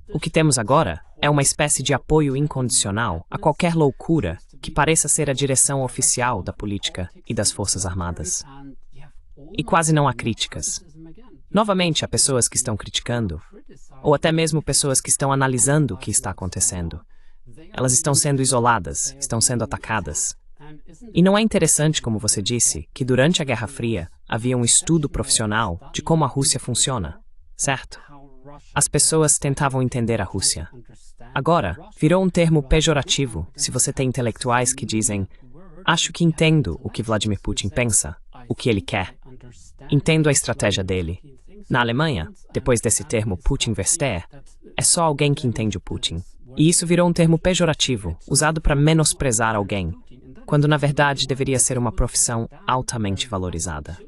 O que temos agora é uma espécie de apoio incondicional a qualquer loucura que pareça ser a direção oficial da política e das Forças Armadas. E quase não há críticas. Novamente, há pessoas que estão criticando, ou até mesmo pessoas que estão analisando o que está acontecendo. Elas estão sendo isoladas, estão sendo atacadas. E não é interessante, como você disse, que durante a Guerra Fria havia um estudo profissional de como a Rússia funciona, certo? As pessoas tentavam entender a Rússia. Agora, virou um termo pejorativo se você tem intelectuais que dizem: acho que entendo o que Vladimir Putin pensa, o que ele quer. Entendo a estratégia dele. Na Alemanha, depois desse termo Putin verstehe, é só alguém que entende o Putin. E isso virou um termo pejorativo, usado para menosprezar alguém, quando na verdade deveria ser uma profissão altamente valorizada.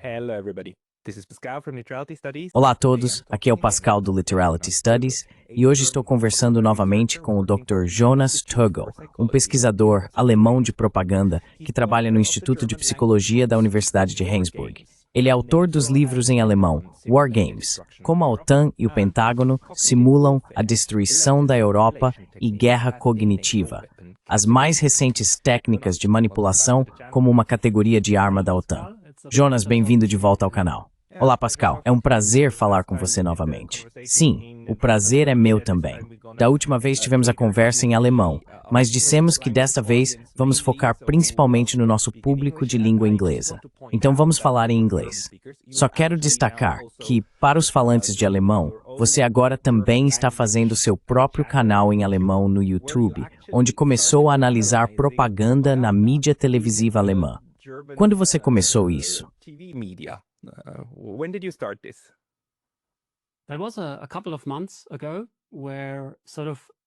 Hello everybody. This is Pascal from Literality Studies. Olá a todos, aqui é o Pascal do Literality Studies e hoje estou conversando novamente com o Dr. Jonas Tögl, um pesquisador alemão de propaganda que trabalha no Instituto de Psicologia da Universidade de Regensburg. Ele é autor dos livros em alemão War Games, Como a OTAN e o Pentágono Simulam a Destruição da Europa e Guerra Cognitiva, as mais recentes técnicas de manipulação como uma categoria de arma da OTAN. Jonas, bem-vindo de volta ao canal. Olá, Pascal. É um prazer falar com você novamente. Sim, o prazer é meu também. Da última vez tivemos a conversa em alemão, mas dissemos que desta vez vamos focar principalmente no nosso público de língua inglesa. Então vamos falar em inglês. Só quero destacar que, para os falantes de alemão, você agora também está fazendo seu próprio canal em alemão no YouTube, onde começou a analisar propaganda na mídia televisiva alemã. Quando você começou isso? When did you start this?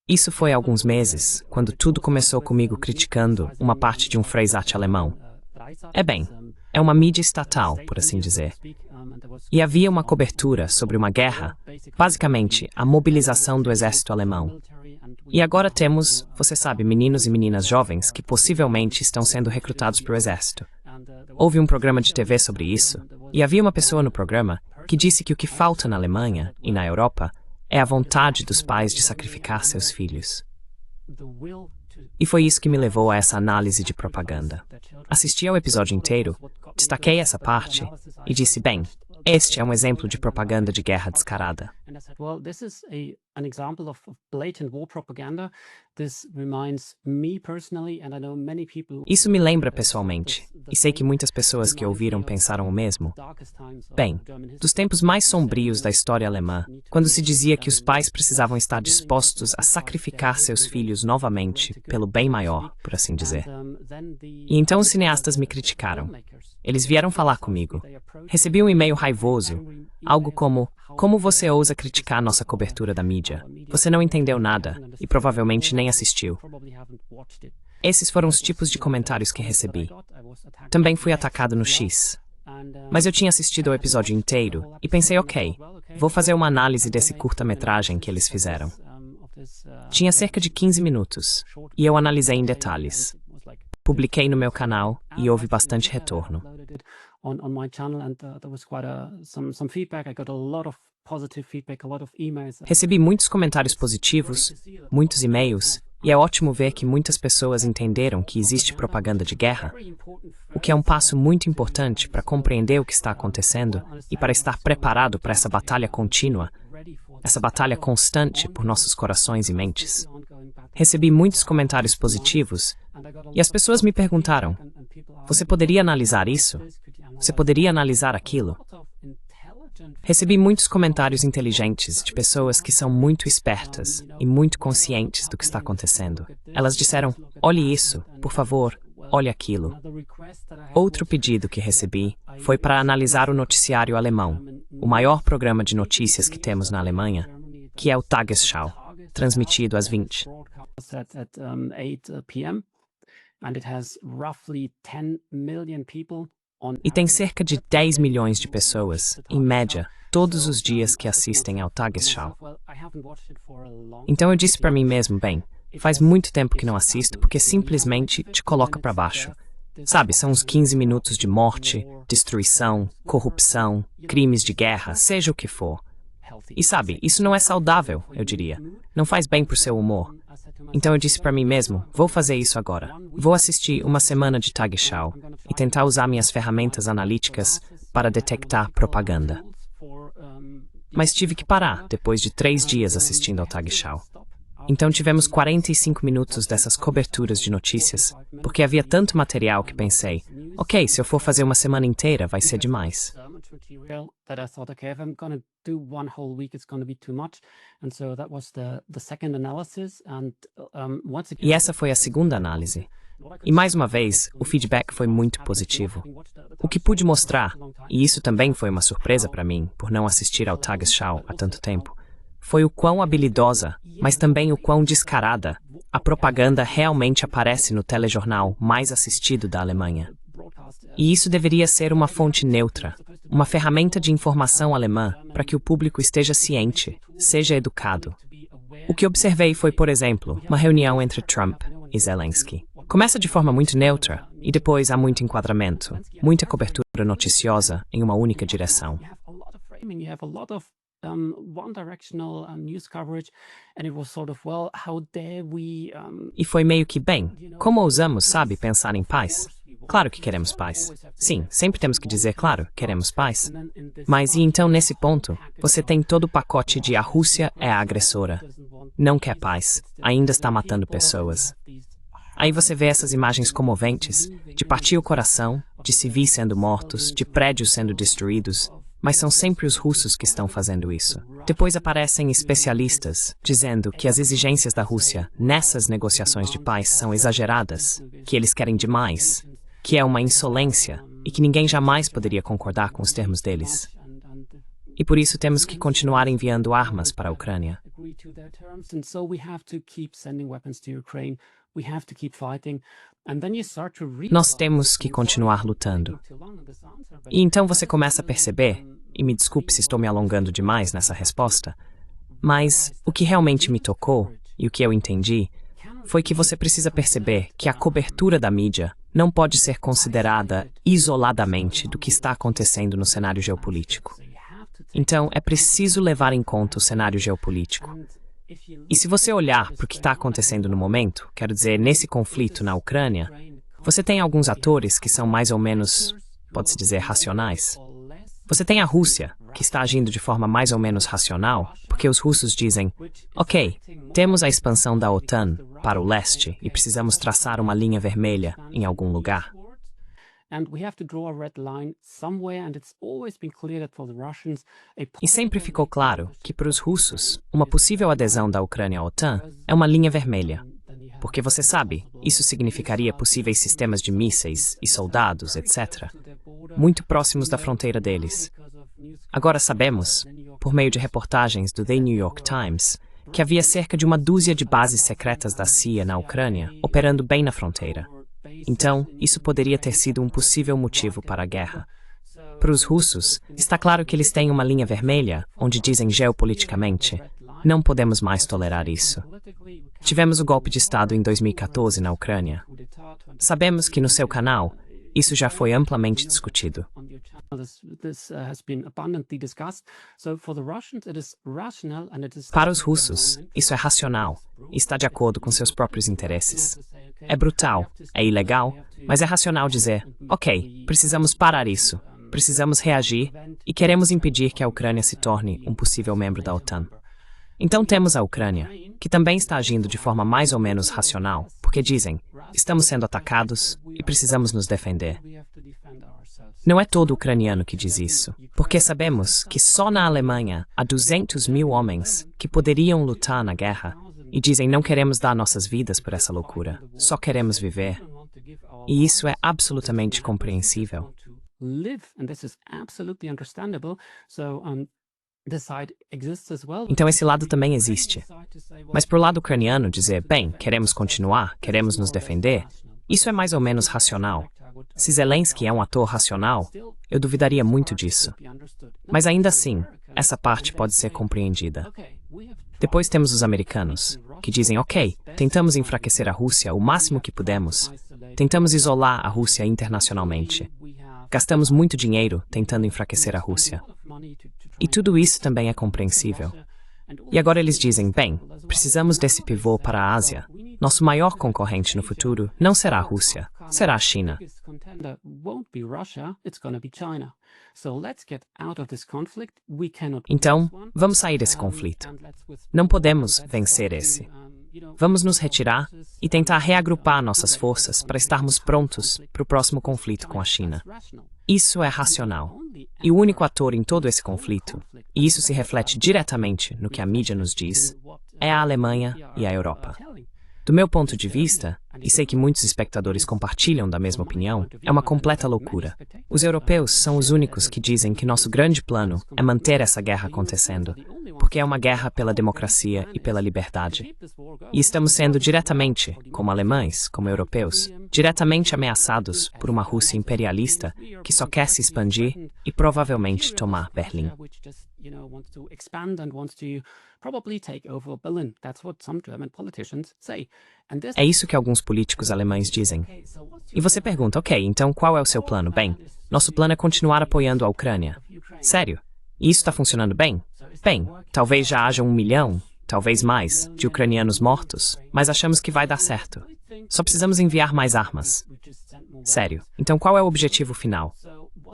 Isso foi há alguns meses, quando tudo começou comigo criticando uma parte de um Freisat alemão. É uma mídia estatal, por assim dizer. E havia uma cobertura sobre uma guerra, basicamente a mobilização do exército alemão. E agora temos, você sabe, meninos e meninas jovens que possivelmente estão sendo recrutados para o exército. Houve um programa de TV sobre isso, e havia uma pessoa no programa que disse que o que falta na Alemanha e na Europa é a vontade dos pais de sacrificar seus filhos. E foi isso que me levou a essa análise de propaganda. Assisti ao episódio inteiro, destaquei essa parte e disse, bem, este é um exemplo de propaganda de guerra descarada. Isso me lembra pessoalmente, e sei que muitas pessoas que ouviram pensaram o mesmo. Bem, dos tempos mais sombrios da história alemã, quando se dizia que os pais precisavam estar dispostos a sacrificar seus filhos novamente pelo bem maior, por assim dizer. E então os cineastas me criticaram. Eles vieram falar comigo. Recebi um e-mail raivoso, algo como você ousa criticar nossa cobertura da mídia? Você não entendeu nada e provavelmente nem assistiu. Esses foram os tipos de comentários que recebi. Também fui atacado no X. Mas eu tinha assistido ao episódio inteiro e pensei, ok, vou fazer uma análise desse curta-metragem que eles fizeram. Tinha cerca de 15 minutos e eu analisei em detalhes. Publiquei no meu canal e houve bastante retorno. Recebi muitos comentários positivos, muitos e-mails, e é ótimo ver que muitas pessoas entenderam que existe propaganda de guerra, o que é um passo muito importante para compreender o que está acontecendo e para estar preparado para essa batalha contínua, essa batalha constante por nossos corações e mentes. Recebi muitos comentários positivos e as pessoas me perguntaram, você poderia analisar isso? Você poderia analisar aquilo? Recebi muitos comentários inteligentes de pessoas que são muito espertas e muito conscientes do que está acontecendo. Elas disseram, olhe isso, por favor, olhe aquilo. Outro pedido que recebi foi para analisar o noticiário alemão, o maior programa de notícias que temos na Alemanha, que é o Tagesschau, transmitido às 20. E tem cerca de 10 milhões de pessoas, em média, todos os dias que assistem ao Tagesschau. Então eu disse para mim mesmo, bem, Faz muito tempo que não assisto porque simplesmente te coloca pra baixo. Sabe, são uns 15 minutos de morte, destruição, corrupção, crimes de guerra, seja o que for. E sabe, isso não é saudável, eu diria. Não faz bem pro seu humor. Então eu disse pra mim mesmo, vou fazer isso agora. Vou assistir uma semana de Tagesschau e tentar usar minhas ferramentas analíticas para detectar propaganda. Mas tive que parar depois de 3 dias assistindo ao Tagesschau. Então tivemos 45 minutos dessas coberturas de notícias, porque havia tanto material que pensei, ok, se eu for fazer uma semana inteira, vai ser demais. E essa foi a segunda análise. E mais uma vez, o feedback foi muito positivo. O que pude mostrar, e isso também foi uma surpresa para mim, por não assistir ao Tagesschau há tanto tempo, foi o quão habilidosa, mas também o quão descarada, a propaganda realmente aparece no telejornal mais assistido da Alemanha. E isso deveria ser uma fonte neutra, uma ferramenta de informação alemã para que o público esteja ciente, seja educado. O que observei foi, por exemplo, uma reunião entre Trump e Zelensky. Começa de forma muito neutra e depois há muito enquadramento, muita cobertura noticiosa em uma única direção. E foi meio que, bem, como ousamos, sabe, pensar em paz? Claro que queremos paz. Sim, sempre temos que dizer, claro, queremos paz. Mas e então, nesse ponto, você tem todo o pacote de a Rússia é a agressora. Não quer paz, ainda está matando pessoas. Aí você vê essas imagens comoventes, de partir o coração, de civis sendo mortos, de prédios sendo destruídos, mas são sempre os russos que estão fazendo isso. Depois aparecem especialistas dizendo que as exigências da Rússia nessas negociações de paz são exageradas, que eles querem demais, que é uma insolência e que ninguém jamais poderia concordar com os termos deles. E por isso temos que continuar enviando armas para a Ucrânia. Nós temos que continuar lutando. E então você começa a perceber, e me desculpe se estou me alongando demais nessa resposta, mas o que realmente me tocou, e o que eu entendi, foi que você precisa perceber que a cobertura da mídia não pode ser considerada isoladamente do que está acontecendo no cenário geopolítico. Então, é preciso levar em conta o cenário geopolítico. E se você olhar para o que está acontecendo no momento, quero dizer, nesse conflito na Ucrânia, você tem alguns atores que são mais ou menos, pode-se dizer, racionais. Você tem a Rússia, que está agindo de forma mais ou menos racional, porque os russos dizem, ok, temos a expansão da OTAN para o leste e precisamos traçar uma linha vermelha em algum lugar. E sempre ficou claro que para os russos, uma possível adesão da Ucrânia à OTAN é uma linha vermelha. Porque você sabe, isso significaria possíveis sistemas de mísseis e soldados, etc., muito próximos da fronteira deles. Agora sabemos, por meio de reportagens do The New York Times, que havia cerca de uma dúzia de bases secretas da CIA na Ucrânia operando bem na fronteira. Então, isso poderia ter sido um possível motivo para a guerra. Para os russos, está claro que eles têm uma linha vermelha, onde dizem geopoliticamente, não podemos mais tolerar isso. Tivemos o golpe de Estado em 2014 na Ucrânia. Sabemos que no seu canal, isso já foi amplamente discutido. Para os russos, isso é racional e está de acordo com seus próprios interesses. É brutal, é ilegal, mas é racional dizer, ok, precisamos parar isso, precisamos reagir e queremos impedir que a Ucrânia se torne um possível membro da OTAN. Então temos a Ucrânia, que também está agindo de forma mais ou menos racional, porque dizem, estamos sendo atacados e precisamos nos defender. Não é todo ucraniano que diz isso, porque sabemos que só na Alemanha há 200 mil homens que poderiam lutar na guerra e dizem não queremos dar nossas vidas por essa loucura, só queremos viver. E isso é absolutamente compreensível. Então esse lado também existe. Mas para o lado ucraniano dizer, bem, queremos continuar, queremos nos defender, isso é mais ou menos racional. Se Zelensky é um ator racional, eu duvidaria muito disso. Mas ainda assim, essa parte pode ser compreendida. Depois temos os americanos, que dizem, ok, tentamos enfraquecer a Rússia o máximo que pudemos. Tentamos isolar a Rússia internacionalmente. Gastamos muito dinheiro tentando enfraquecer a Rússia. E tudo isso também é compreensível. E agora eles dizem, bem, precisamos desse pivô para a Ásia. Nosso maior concorrente no futuro não será a Rússia, será a China. Então, vamos sair desse conflito. Não podemos vencer esse. Vamos nos retirar e tentar reagrupar nossas forças para estarmos prontos para o próximo conflito com a China. Isso é racional. E o único ator em todo esse conflito, e isso se reflete diretamente no que a mídia nos diz, é a Alemanha e a Europa. Do meu ponto de vista, e sei que muitos espectadores compartilham da mesma opinião, é uma completa loucura. Os europeus são os únicos que dizem que nosso grande plano é manter essa guerra acontecendo, porque é uma guerra pela democracia e pela liberdade. E estamos sendo diretamente, como alemães, como europeus, diretamente ameaçados por uma Rússia imperialista que só quer se expandir e provavelmente tomar Berlim. É isso que alguns políticos alemães dizem. E você pergunta, ok, então qual é o seu plano? Bem, nosso plano é continuar apoiando a Ucrânia. Sério? E isso está funcionando bem? Bem, talvez já haja 1 milhão, talvez mais, de ucranianos mortos, mas achamos que vai dar certo. Só precisamos enviar mais armas. Sério. Então qual é o objetivo final?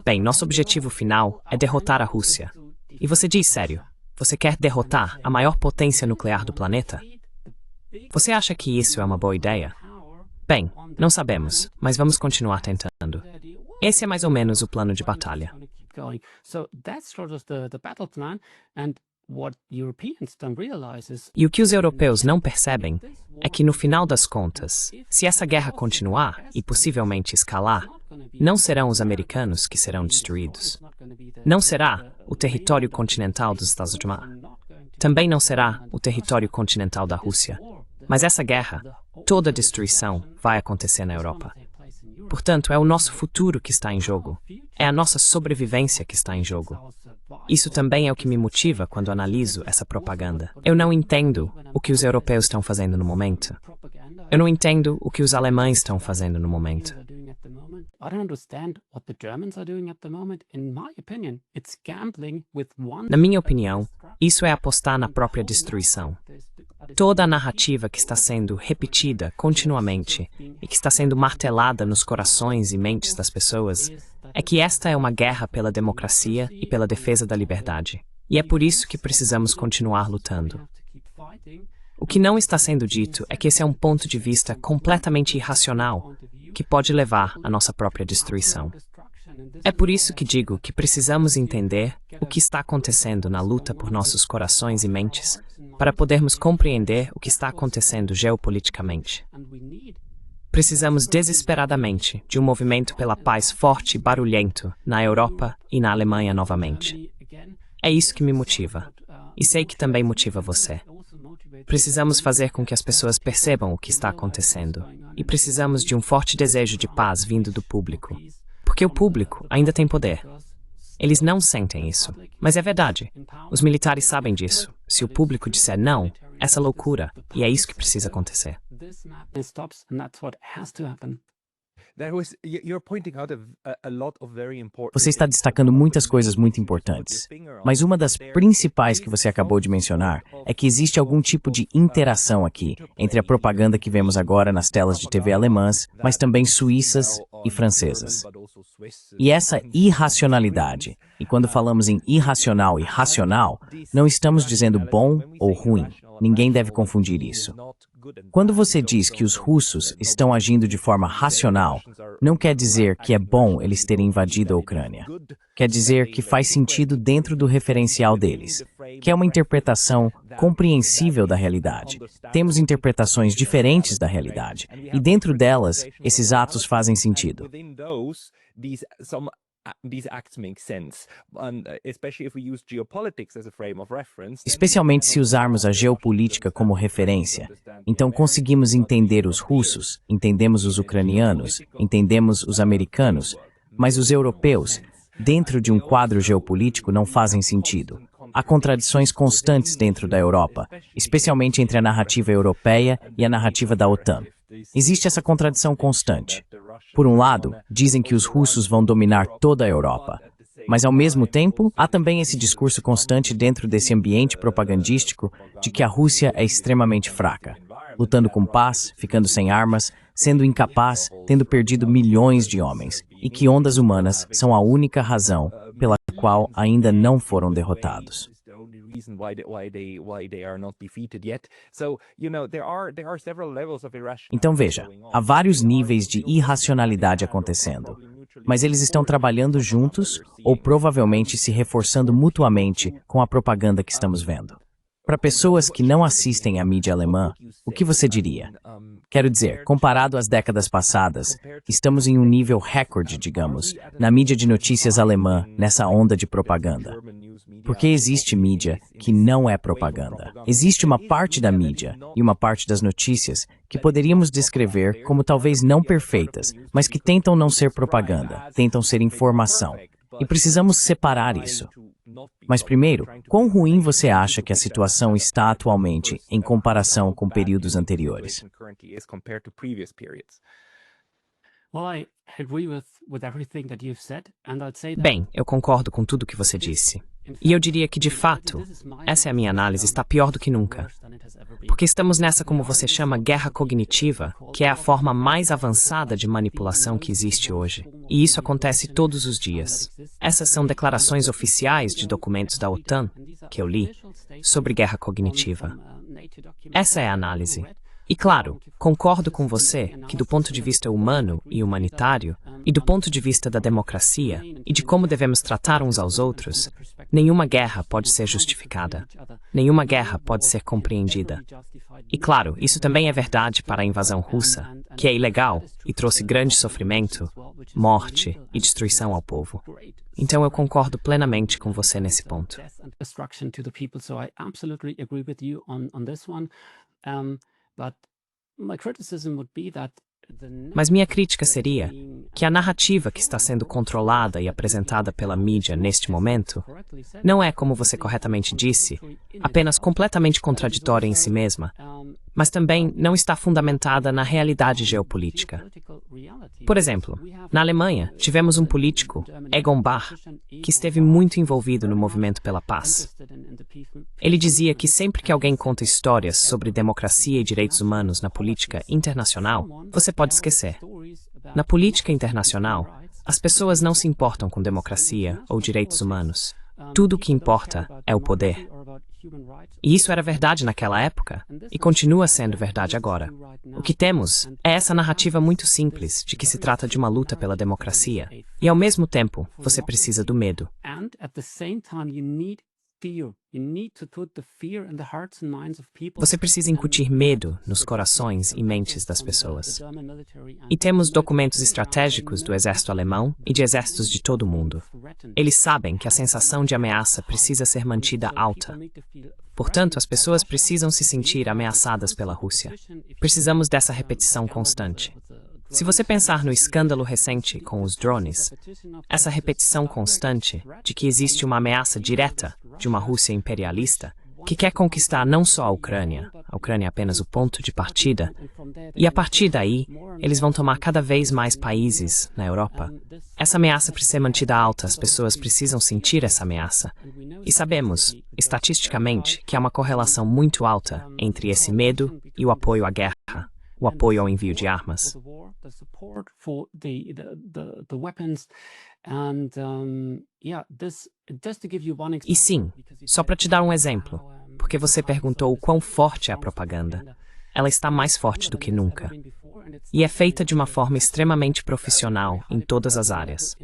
Bem, nosso objetivo final é derrotar a Rússia. E você diz sério, você quer derrotar a maior potência nuclear do planeta? Você acha que isso é uma boa ideia? Bem, não sabemos, mas vamos continuar tentando. Esse é mais ou menos o plano de batalha. E o que os europeus não percebem é que, no final das contas, se essa guerra continuar e possivelmente escalar, não serão os americanos que serão destruídos. Não será o território continental dos Estados Unidos. Também não será o território continental da Rússia. Mas essa guerra, toda a destruição, vai acontecer na Europa. Portanto, é o nosso futuro que está em jogo. É a nossa sobrevivência que está em jogo. Isso também é o que me motiva quando analiso essa propaganda. Eu não entendo o que os europeus estão fazendo no momento. Eu não entendo o que os alemães estão fazendo no momento. Na minha opinião, isso é apostar na própria destruição. Toda a narrativa que está sendo repetida continuamente e que está sendo martelada nos corações e mentes das pessoas é que esta é uma guerra pela democracia e pela defesa da liberdade. E é por isso que precisamos continuar lutando. O que não está sendo dito é que esse é um ponto de vista completamente irracional que pode levar à nossa própria destruição. É por isso que digo que precisamos entender o que está acontecendo na luta por nossos corações e mentes para podermos compreender o que está acontecendo geopoliticamente. Precisamos desesperadamente de um movimento pela paz forte e barulhento na Europa e na Alemanha novamente. É isso que me motiva. E sei que também motiva você. Precisamos fazer com que as pessoas percebam o que está acontecendo. E precisamos de um forte desejo de paz vindo do público. Porque o público ainda tem poder. Eles não sentem isso. Mas é verdade. Os militares sabem disso. Se o público disser não, essa loucura. E é isso que precisa acontecer. Você está destacando muitas coisas muito importantes, mas uma das principais que você acabou de mencionar é que existe algum tipo de interação aqui entre a propaganda que vemos agora nas telas de TV alemãs, mas também suíças e francesas. E essa irracionalidade, e quando falamos em irracional e racional, não estamos dizendo bom ou ruim. Ninguém deve confundir isso. Quando você diz que os russos estão agindo de forma racional, não quer dizer que é bom eles terem invadido a Ucrânia. Quer dizer que faz sentido dentro do referencial deles, que é uma interpretação compreensível da realidade. Temos interpretações diferentes da realidade, e dentro delas, esses atos fazem sentido. Especialmente se usarmos a geopolítica como referência. Então conseguimos entender os russos, entendemos os ucranianos, entendemos os americanos, mas os europeus, dentro de um quadro geopolítico, não fazem sentido. há contradições constantes dentro da Europa, especialmente entre a narrativa europeia e a narrativa da OTAN. Existe essa contradição constante. Por um lado, dizem que os russos vão dominar toda a Europa. Mas, ao mesmo tempo, há também esse discurso constante dentro desse ambiente propagandístico de que a Rússia é extremamente fraca, lutando com paz, ficando sem armas, sendo incapaz, tendo perdido milhões de homens, e que ondas humanas são a única razão pela qual ainda não foram derrotados. Então veja, há vários níveis de irracionalidade acontecendo, mas eles estão trabalhando juntos ou provavelmente se reforçando mutuamente com a propaganda que estamos vendo. Para pessoas que não assistem à mídia alemã, o que você diria? Quero dizer, comparado às décadas passadas, estamos em um nível recorde, digamos, na mídia de notícias alemã, nessa onda de propaganda. Porque existe mídia que não é propaganda. Existe uma parte da mídia e uma parte das notícias que poderíamos descrever como talvez não perfeitas, mas que tentam não ser propaganda, tentam ser informação. E precisamos separar isso. Mas primeiro, quão ruim você acha que a situação está atualmente em comparação com períodos anteriores? Bem, eu concordo com tudo que você disse. E eu diria que, de fato, essa é a minha análise, está pior do que nunca. Porque estamos nessa, como você chama, guerra cognitiva, que é a forma mais avançada de manipulação que existe hoje. E isso acontece todos os dias. Essas são declarações oficiais de documentos da OTAN, que eu li, sobre guerra cognitiva. Essa é a análise. E claro, concordo com você que do ponto de vista humano e humanitário, e do ponto de vista da democracia, e de como devemos tratar uns aos outros, nenhuma guerra pode ser justificada. Nenhuma guerra pode ser compreendida. E claro, isso também é verdade para a invasão russa, que é ilegal e trouxe grande sofrimento, morte e destruição ao povo. Então eu concordo plenamente com você nesse ponto. Mas minha crítica seria que a narrativa que está sendo controlada e apresentada pela mídia neste momento não é, como você corretamente disse, apenas completamente contraditória em si mesma, mas também não está fundamentada na realidade geopolítica. Por exemplo, na Alemanha, tivemos um político, Egon Bahr, que esteve muito envolvido no movimento pela paz. Ele dizia que sempre que alguém conta histórias sobre democracia e direitos humanos na política internacional, você pode esquecer. Na política internacional, as pessoas não se importam com democracia ou direitos humanos. Tudo o que importa é o poder. E isso era verdade naquela época, e continua sendo verdade agora. O que temos é essa narrativa muito simples de que se trata de uma luta pela democracia. E ao mesmo tempo, você precisa do medo. Você precisa incutir medo nos corações e mentes das pessoas. E temos documentos estratégicos do exército alemão e de exércitos de todo o mundo. Eles sabem que a sensação de ameaça precisa ser mantida alta. Portanto, as pessoas precisam se sentir ameaçadas pela Rússia. Precisamos dessa repetição constante. Se você pensar no escândalo recente com os drones, essa repetição constante de que existe uma ameaça direta de uma Rússia imperialista que quer conquistar não só a Ucrânia é apenas o ponto de partida, e a partir daí, eles vão tomar cada vez mais países na Europa. Essa ameaça precisa ser mantida alta, as pessoas precisam sentir essa ameaça. E sabemos, estatisticamente, que há uma correlação muito alta entre esse medo e o apoio à guerra, o apoio ao envio de armas. E sim, só para te dar um exemplo, porque você perguntou o quão forte é a propaganda. Ela está mais forte do que nunca. E é feita de uma forma extremamente profissional em todas as áreas.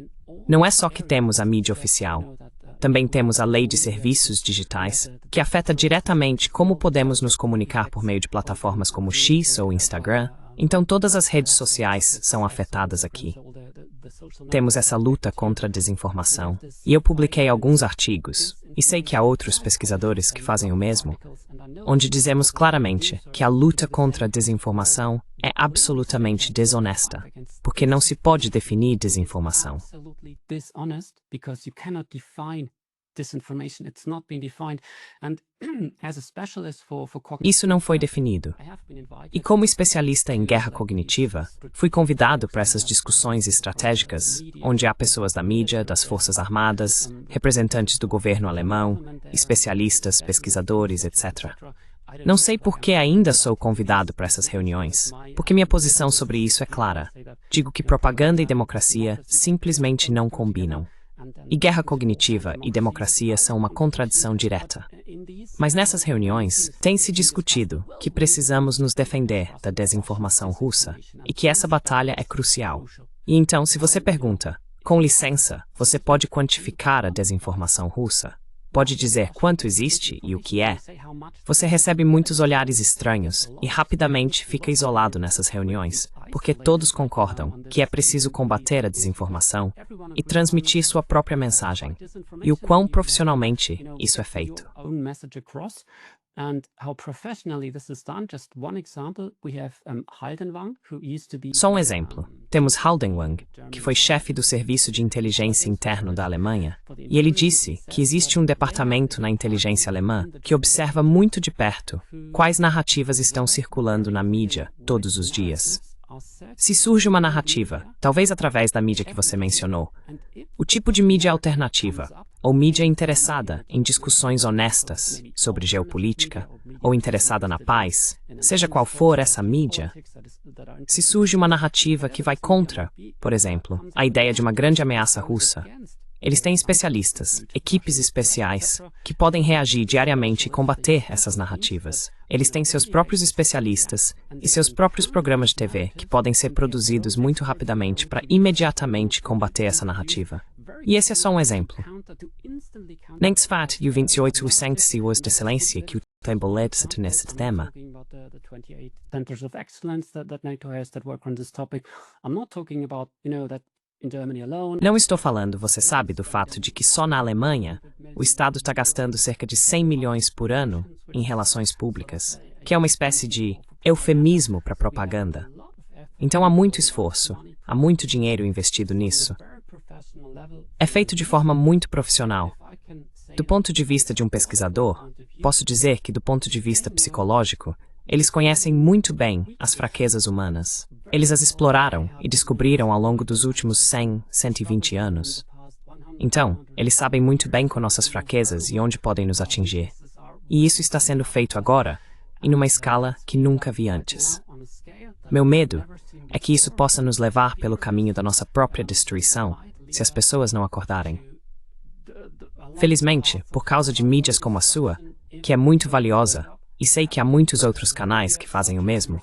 Não é só que temos a mídia oficial. Também temos a lei de serviços digitais, que afeta diretamente como podemos nos comunicar por meio de plataformas como X ou Instagram. Então todas as redes sociais são afetadas aqui. Temos essa luta contra a desinformação, e eu publiquei alguns artigos, e sei que há outros pesquisadores que fazem o mesmo, onde dizemos claramente que a luta contra a desinformação é absolutamente desonesta, porque não se pode definir desinformação. Isso não foi definido. E como especialista em guerra cognitiva, fui convidado para essas discussões estratégicas, onde há pessoas da mídia, das Forças Armadas, representantes do governo alemão, especialistas, pesquisadores, etc. Não sei por que ainda sou convidado para essas reuniões, porque minha posição sobre isso é clara. Digo que propaganda e democracia simplesmente não combinam. E guerra cognitiva e democracia são uma contradição direta. Mas nessas reuniões, tem-se discutido que precisamos nos defender da desinformação russa e que essa batalha é crucial. E então, se você pergunta, com licença, você pode quantificar a desinformação russa? Pode dizer quanto existe e o que é? Você recebe muitos olhares estranhos e rapidamente fica isolado nessas reuniões, porque todos concordam que é preciso combater a desinformação e transmitir sua própria mensagem. E o quão profissionalmente isso é feito. Só um exemplo. Temos Haldenwang, que foi chefe do Serviço de Inteligência Interno da Alemanha, e ele disse que existe um departamento na inteligência alemã que observa muito de perto quais narrativas estão circulando na mídia todos os dias. Se surge uma narrativa, talvez através da mídia que você mencionou, o tipo de mídia alternativa, ou mídia interessada em discussões honestas sobre geopolítica, ou interessada na paz, seja qual for essa mídia, se surge uma narrativa que vai contra, por exemplo, a ideia de uma grande ameaça russa, eles têm especialistas, equipes especiais, que podem reagir diariamente e combater essas narrativas. Eles têm seus próprios especialistas e seus próprios programas de TV que podem ser produzidos muito rapidamente para imediatamente combater essa narrativa. E esse é só um exemplo. Neste fato, o 28 de horas de silêncio que o tempo lê-se nesse tema. Não estou falando, você sabe, do fato de que só na Alemanha o Estado está gastando cerca de 100 milhões por ano em relações públicas, que é uma espécie de eufemismo para propaganda. Então há muito esforço, há muito dinheiro investido nisso. É feito de forma muito profissional. Do ponto de vista de um pesquisador, posso dizer que do ponto de vista psicológico, eles conhecem muito bem as fraquezas humanas. Eles as exploraram e descobriram ao longo dos últimos 100, 120 anos. Então, eles sabem muito bem com nossas fraquezas e onde podem nos atingir. E isso está sendo feito agora, e numa escala que nunca vi antes. Meu medo é que isso possa nos levar pelo caminho da nossa própria destruição, se as pessoas não acordarem. Felizmente, por causa de mídias como a sua, que é muito valiosa, e sei que há muitos outros canais que fazem o mesmo,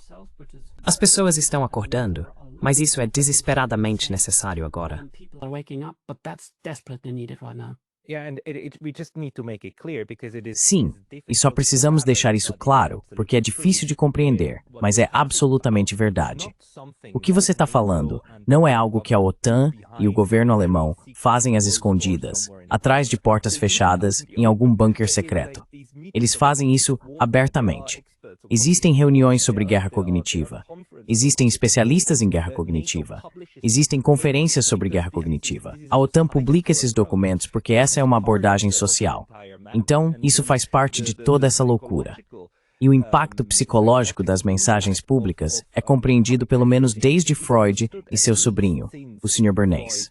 as pessoas estão acordando, mas isso é desesperadamente necessário agora. Sim, e só precisamos deixar isso claro, porque é difícil de compreender, mas é absolutamente verdade. O que você está falando não é algo que a OTAN e o governo alemão fazem às escondidas, atrás de portas fechadas, em algum bunker secreto. Eles fazem isso abertamente. Existem reuniões sobre guerra cognitiva. Existem especialistas em guerra cognitiva. Existem conferências sobre guerra cognitiva. A OTAN publica esses documentos porque essa é uma abordagem social. Então, isso faz parte de toda essa loucura. E o impacto psicológico das mensagens públicas é compreendido pelo menos desde Freud e seu sobrinho, o Sr. Bernays.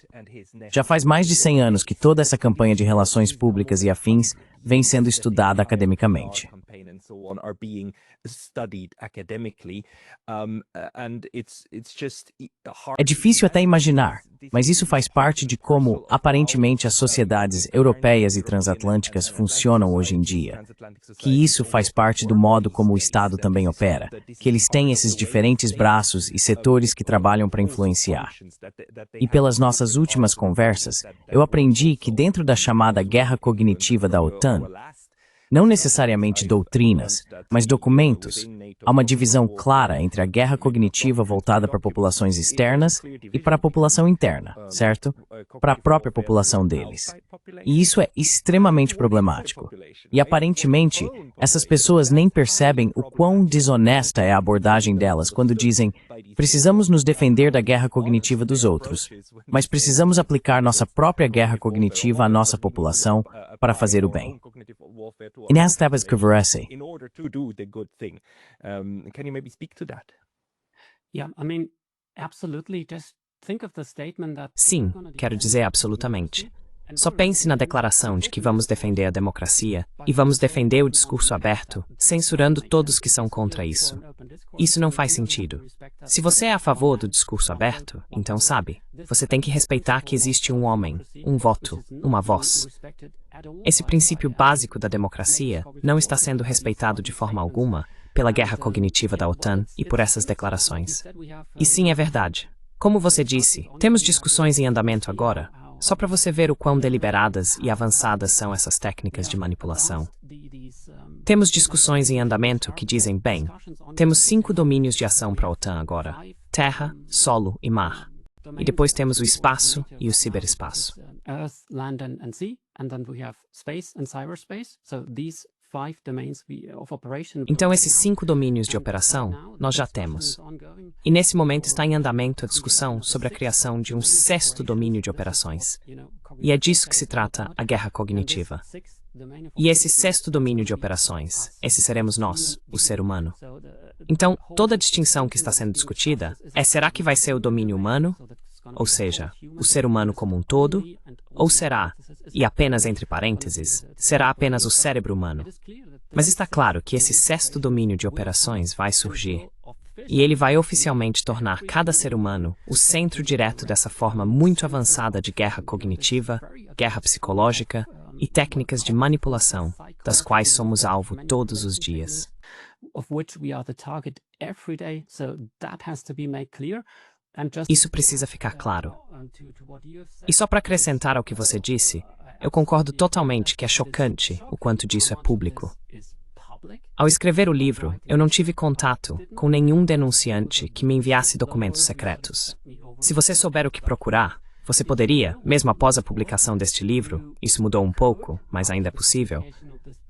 Já faz mais de 100 anos que toda essa campanha de relações públicas e afins vem sendo estudada academicamente. É difícil até imaginar, mas isso faz parte de como, aparentemente, as sociedades europeias e transatlânticas funcionam hoje em dia. Que isso faz parte do modo como o Estado também opera, que eles têm esses diferentes braços e setores que trabalham para influenciar. E pelas nossas últimas conversas, eu aprendi que dentro da chamada guerra cognitiva da OTAN, Não necessariamente doutrinas, mas documentos. Há uma divisão clara entre a guerra cognitiva voltada para populações externas e para a população interna, certo? Para a própria população deles. E isso é extremamente problemático. E aparentemente, essas pessoas nem percebem o quão desonesta é a abordagem delas quando dizem: precisamos nos defender da guerra cognitiva dos outros, mas precisamos aplicar nossa própria guerra cognitiva à nossa população para fazer o bem. Inés Tevez Kverese. Can you maybe speak to that? Yeah, I mean, absolutely. Just think of the statement that Sim, quero dizer absolutamente. Só pense na declaração de que vamos defender a democracia e vamos defender o discurso aberto, censurando todos que são contra isso. Isso não faz sentido. Se você é a favor do discurso aberto, então sabe, você tem que respeitar que existe um homem, um voto, uma voz. Esse princípio básico da democracia não está sendo respeitado de forma alguma pela guerra cognitiva da OTAN e por essas declarações. E sim, é verdade. Como você disse, temos discussões em andamento agora, só para você ver o quão deliberadas e avançadas são essas técnicas de manipulação. Temos discussões em andamento que dizem, bem, temos 5 domínios de ação para a OTAN agora: terra, solo e mar. E depois temos o espaço e o ciberespaço. Earth, land and sea, and then we have space and cyberspace. So these 5 domains of operation. Então esses 5 domínios de operação nós já temos. E nesse momento está em andamento a discussão sobre a criação de um 6º domínio de operações. E é disso que se trata a guerra cognitiva. E esse 6º domínio de operações, esse seremos nós, o ser humano. Então, toda a distinção que está sendo discutida é: será que vai ser o domínio humano, ou seja, o ser humano como um todo, ou será, e apenas entre parênteses, será apenas o cérebro humano? Mas está claro que esse 6º domínio de operações vai surgir, e ele vai oficialmente tornar cada ser humano o centro direto dessa forma muito avançada de guerra cognitiva, guerra psicológica e técnicas de manipulação, das quais somos alvo todos os dias. Isso precisa ficar claro. E só para acrescentar ao que você disse, eu concordo totalmente que é chocante o quanto disso é público. Ao escrever o livro, eu não tive contato com nenhum denunciante que me enviasse documentos secretos. Se você souber o que procurar, você poderia, mesmo após a publicação deste livro, isso mudou um pouco, mas ainda é possível.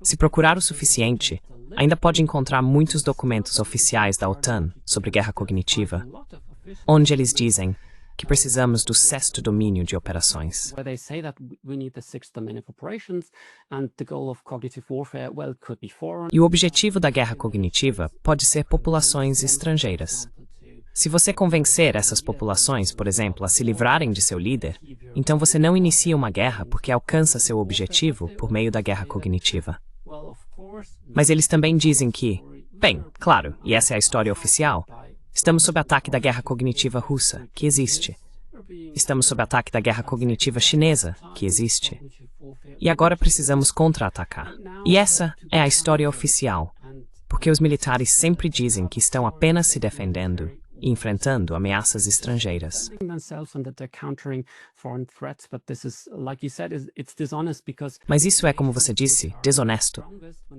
Se procurar o suficiente, ainda pode encontrar muitos documentos oficiais da OTAN sobre guerra cognitiva, onde eles dizem que precisamos do 6º domínio de operações. E o objetivo da guerra cognitiva pode ser populações estrangeiras. Se você convencer essas populações, por exemplo, a se livrarem de seu líder, então você não inicia uma guerra porque alcança seu objetivo por meio da guerra cognitiva. Mas eles também dizem que, bem, claro, e essa é a história oficial, estamos sob ataque da guerra cognitiva russa, que existe. Estamos sob ataque da guerra cognitiva chinesa, que existe. E agora precisamos contra-atacar. E essa é a história oficial, porque os militares sempre dizem que estão apenas se defendendo e enfrentando ameaças estrangeiras. Mas isso é, como você disse, desonesto.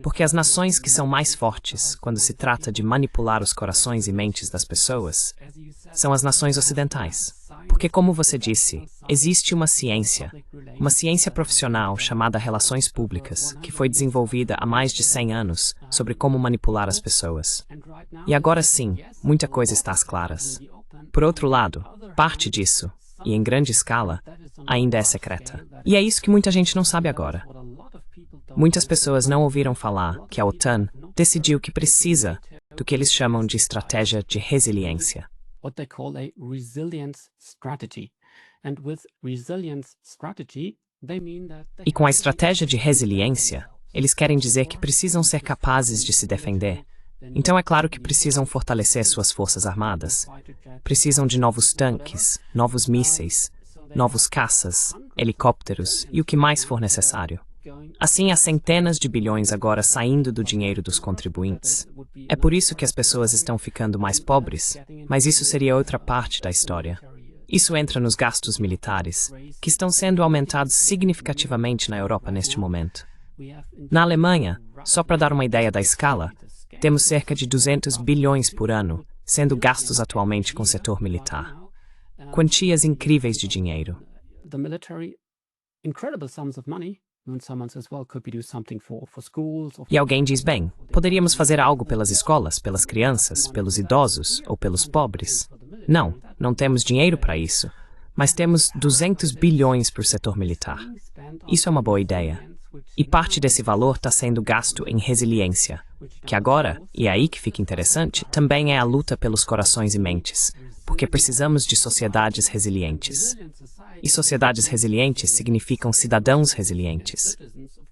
Porque as nações que são mais fortes quando se trata de manipular os corações e mentes das pessoas são as nações ocidentais. Porque, como você disse, existe uma ciência profissional chamada Relações Públicas, que foi desenvolvida há mais de 100 anos sobre como manipular as pessoas. E agora sim, muita coisa está às claras. Por outro lado, parte disso, e em grande escala, ainda é secreta. E é isso que muita gente não sabe agora. Muitas pessoas não ouviram falar que a OTAN decidiu que precisa do que eles chamam de estratégia de resiliência. What they call a resilience strategy. And with resilience strategy, they mean that E com a estratégia de resiliência, eles querem dizer que precisam ser capazes de se defender. Então é claro que precisam fortalecer suas forças armadas. Precisam de novos tanques, novos mísseis, novos caças, helicópteros e o que mais for necessário. Assim, há centenas de bilhões agora saindo do dinheiro dos contribuintes. É por isso que as pessoas estão ficando mais pobres, mas isso seria outra parte da história. Isso entra nos gastos militares, que estão sendo aumentados significativamente na Europa neste momento. Na Alemanha, só para dar uma ideia da escala, temos cerca de 200 bilhões por ano sendo gastos atualmente com o setor militar. Quantias incríveis de dinheiro. E alguém diz, bem, poderíamos fazer algo pelas escolas, pelas crianças, pelos idosos ou pelos pobres. Não, não temos dinheiro para isso, mas temos 200 bilhões para o setor militar. Isso é uma boa ideia. E parte desse valor está sendo gasto em resiliência, que agora, e é aí que fica interessante, também é a luta pelos corações e mentes, porque precisamos de sociedades resilientes. E sociedades resilientes significam cidadãos resilientes.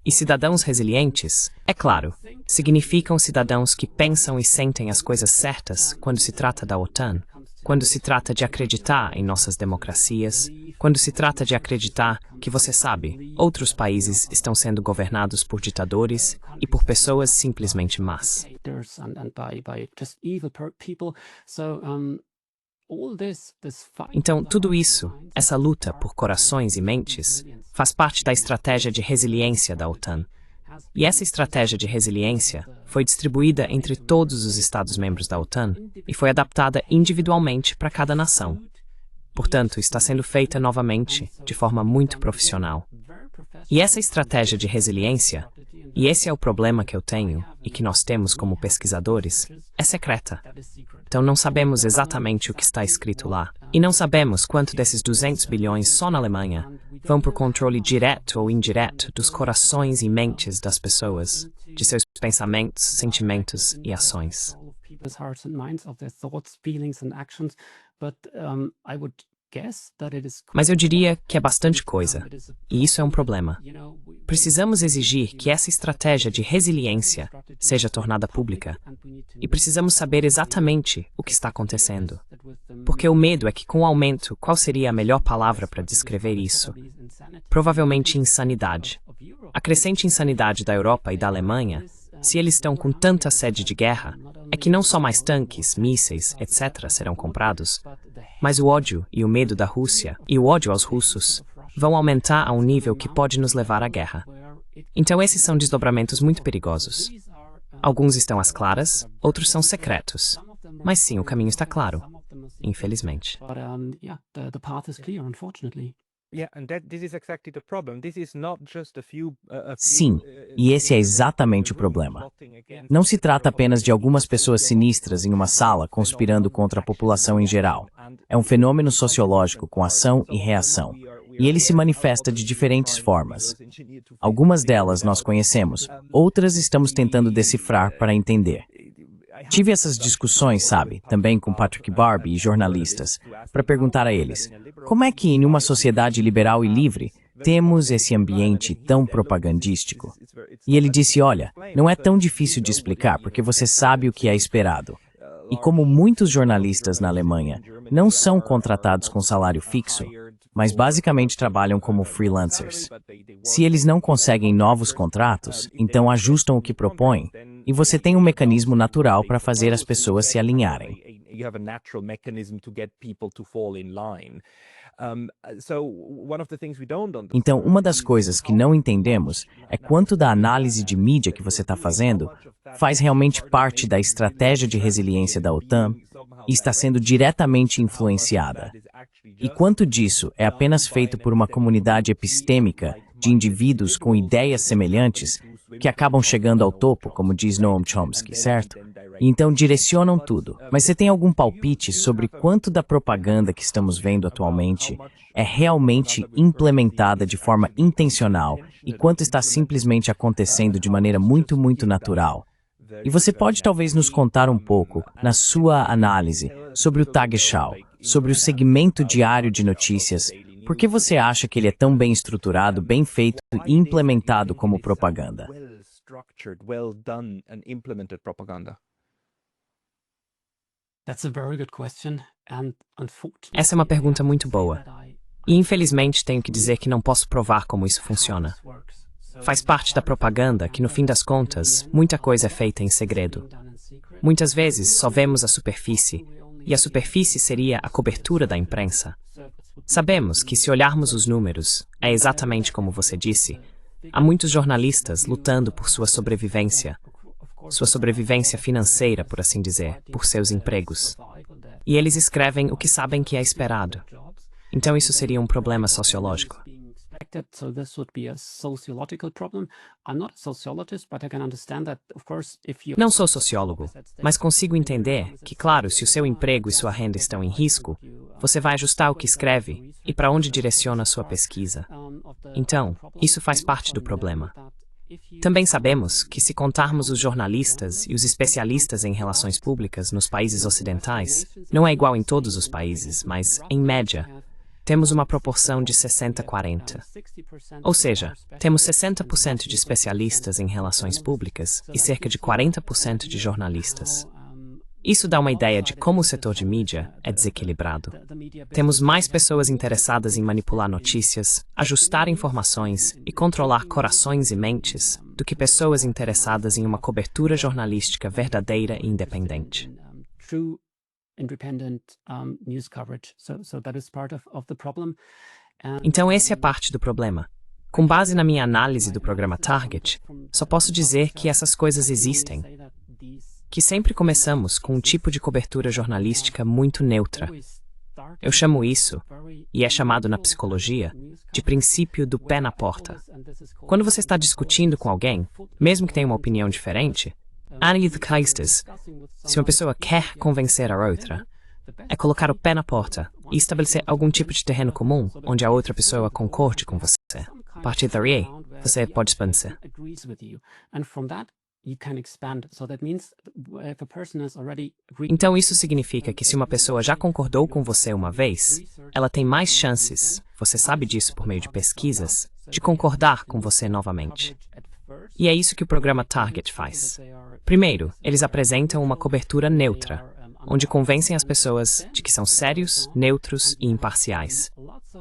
E cidadãos resilientes, é claro, significam cidadãos que pensam e sentem as coisas certas quando se trata da OTAN, quando se trata de acreditar em nossas democracias, quando se trata de acreditar que, você sabe, outros países estão sendo governados por ditadores e por pessoas simplesmente más. Então, tudo isso, essa luta por corações e mentes, faz parte da estratégia de resiliência da OTAN. E essa estratégia de resiliência foi distribuída entre todos os Estados-membros da OTAN e foi adaptada individualmente para cada nação. Portanto, está sendo feita novamente, de forma muito profissional. E essa estratégia de resiliência, e esse é o problema que eu tenho e que nós temos como pesquisadores, é secreta. Então não sabemos exatamente o que está escrito lá. E não sabemos quanto desses 200 bilhões só na Alemanha vão para o controle direto ou indireto dos corações e mentes das pessoas, de seus pensamentos, sentimentos e ações. Mas eu diria que é bastante coisa, e isso é um problema. Precisamos exigir que essa estratégia de resiliência seja tornada pública, e precisamos saber exatamente o que está acontecendo. Porque o medo é que, com o aumento, qual seria a melhor palavra para descrever isso? Provavelmente insanidade. A crescente insanidade da Europa e da Alemanha, se eles estão com tanta sede de guerra, é que não só mais tanques, mísseis, etc. serão comprados, mas o ódio e o medo da Rússia e o ódio aos russos vão aumentar a um nível que pode nos levar à guerra. Então esses são desdobramentos muito perigosos. Alguns estão às claras, outros são secretos. Mas sim, o caminho está claro, infelizmente. Sim, e esse é exatamente o problema. Não se trata apenas de algumas pessoas sinistras em uma sala conspirando contra a população em geral. É um fenômeno sociológico com ação e reação. E ele se manifesta de diferentes formas. Algumas delas nós conhecemos, outras estamos tentando decifrar para entender. Tive essas discussões, sabe, também com Patrick Barbie e jornalistas, para perguntar a eles, como é que em uma sociedade liberal e livre temos esse ambiente tão propagandístico? E ele disse, olha, não é tão difícil de explicar porque você sabe o que é esperado. E como muitos jornalistas na Alemanha não são contratados com salário fixo, mas basicamente trabalham como freelancers. Se eles não conseguem novos contratos, então ajustam o que propõem, e você tem um mecanismo natural para fazer as pessoas se alinharem. Então, uma das coisas que não entendemos é quanto da análise de mídia que você está fazendo faz realmente parte da estratégia de resiliência da OTAN e está sendo diretamente influenciada. E quanto disso é apenas feito por uma comunidade epistêmica de indivíduos com ideias semelhantes que acabam chegando ao topo, como diz Noam Chomsky, certo? E então direcionam tudo. Mas você tem algum palpite sobre quanto da propaganda que estamos vendo atualmente é realmente implementada de forma intencional e quanto está simplesmente acontecendo de maneira muito, muito natural? E você pode talvez nos contar um pouco, na sua análise, sobre o Tagesschau, sobre o segmento diário de notícias. Por que você acha que ele é tão bem estruturado, bem feito e implementado como propaganda? Essa é uma pergunta muito boa. E infelizmente tenho que dizer que não posso provar como isso funciona. Faz parte da propaganda que, no fim das contas, muita coisa é feita em segredo. Muitas vezes só vemos a superfície, e a superfície seria a cobertura da imprensa. Sabemos que, se olharmos os números, é exatamente como você disse, há muitos jornalistas lutando por sua sobrevivência financeira, por assim dizer, por seus empregos. E eles escrevem o que sabem que é esperado. Então isso seria um problema sociológico. So this would be a sociological problem. I'm not a sociologist, but I can understand that, of course, if you... Não sou sociólogo, mas consigo entender que, claro, se o seu emprego e sua renda estão em risco, você vai ajustar o que escreve e para onde direciona a sua pesquisa. Então, isso faz parte do problema. Também sabemos que, se contarmos os jornalistas e os especialistas em relações públicas nos países ocidentais, não é igual em todos os países, mas, em média, temos uma proporção de 60-40. Ou seja, temos 60% de especialistas em relações públicas e cerca de 40% de jornalistas. Isso dá uma ideia de como o setor de mídia é desequilibrado. Temos mais pessoas interessadas em manipular notícias, ajustar informações e controlar corações e mentes do que pessoas interessadas em uma cobertura jornalística verdadeira e independente. News coverage. So that is part of the problem. Então esse é parte do problema. Com base na minha análise do programa Target, só posso dizer que essas coisas existem. Que sempre começamos com um tipo de cobertura jornalística muito neutra. Eu chamo isso, e é chamado na psicologia, de princípio do pé na porta. Quando você está discutindo com alguém, mesmo que tenha uma opinião diferente, se uma pessoa quer convencer a outra, é colocar o pé na porta e estabelecer algum tipo de terreno comum onde a outra pessoa concorde com você. A partir daí, você pode expandir. Então isso significa que se uma pessoa já concordou com você uma vez, ela tem mais chances, você sabe disso por meio de pesquisas, de concordar com você novamente. E é isso que o programa Target faz. Primeiro, eles apresentam uma cobertura neutra, onde convencem as pessoas de que são sérios, neutros e imparciais.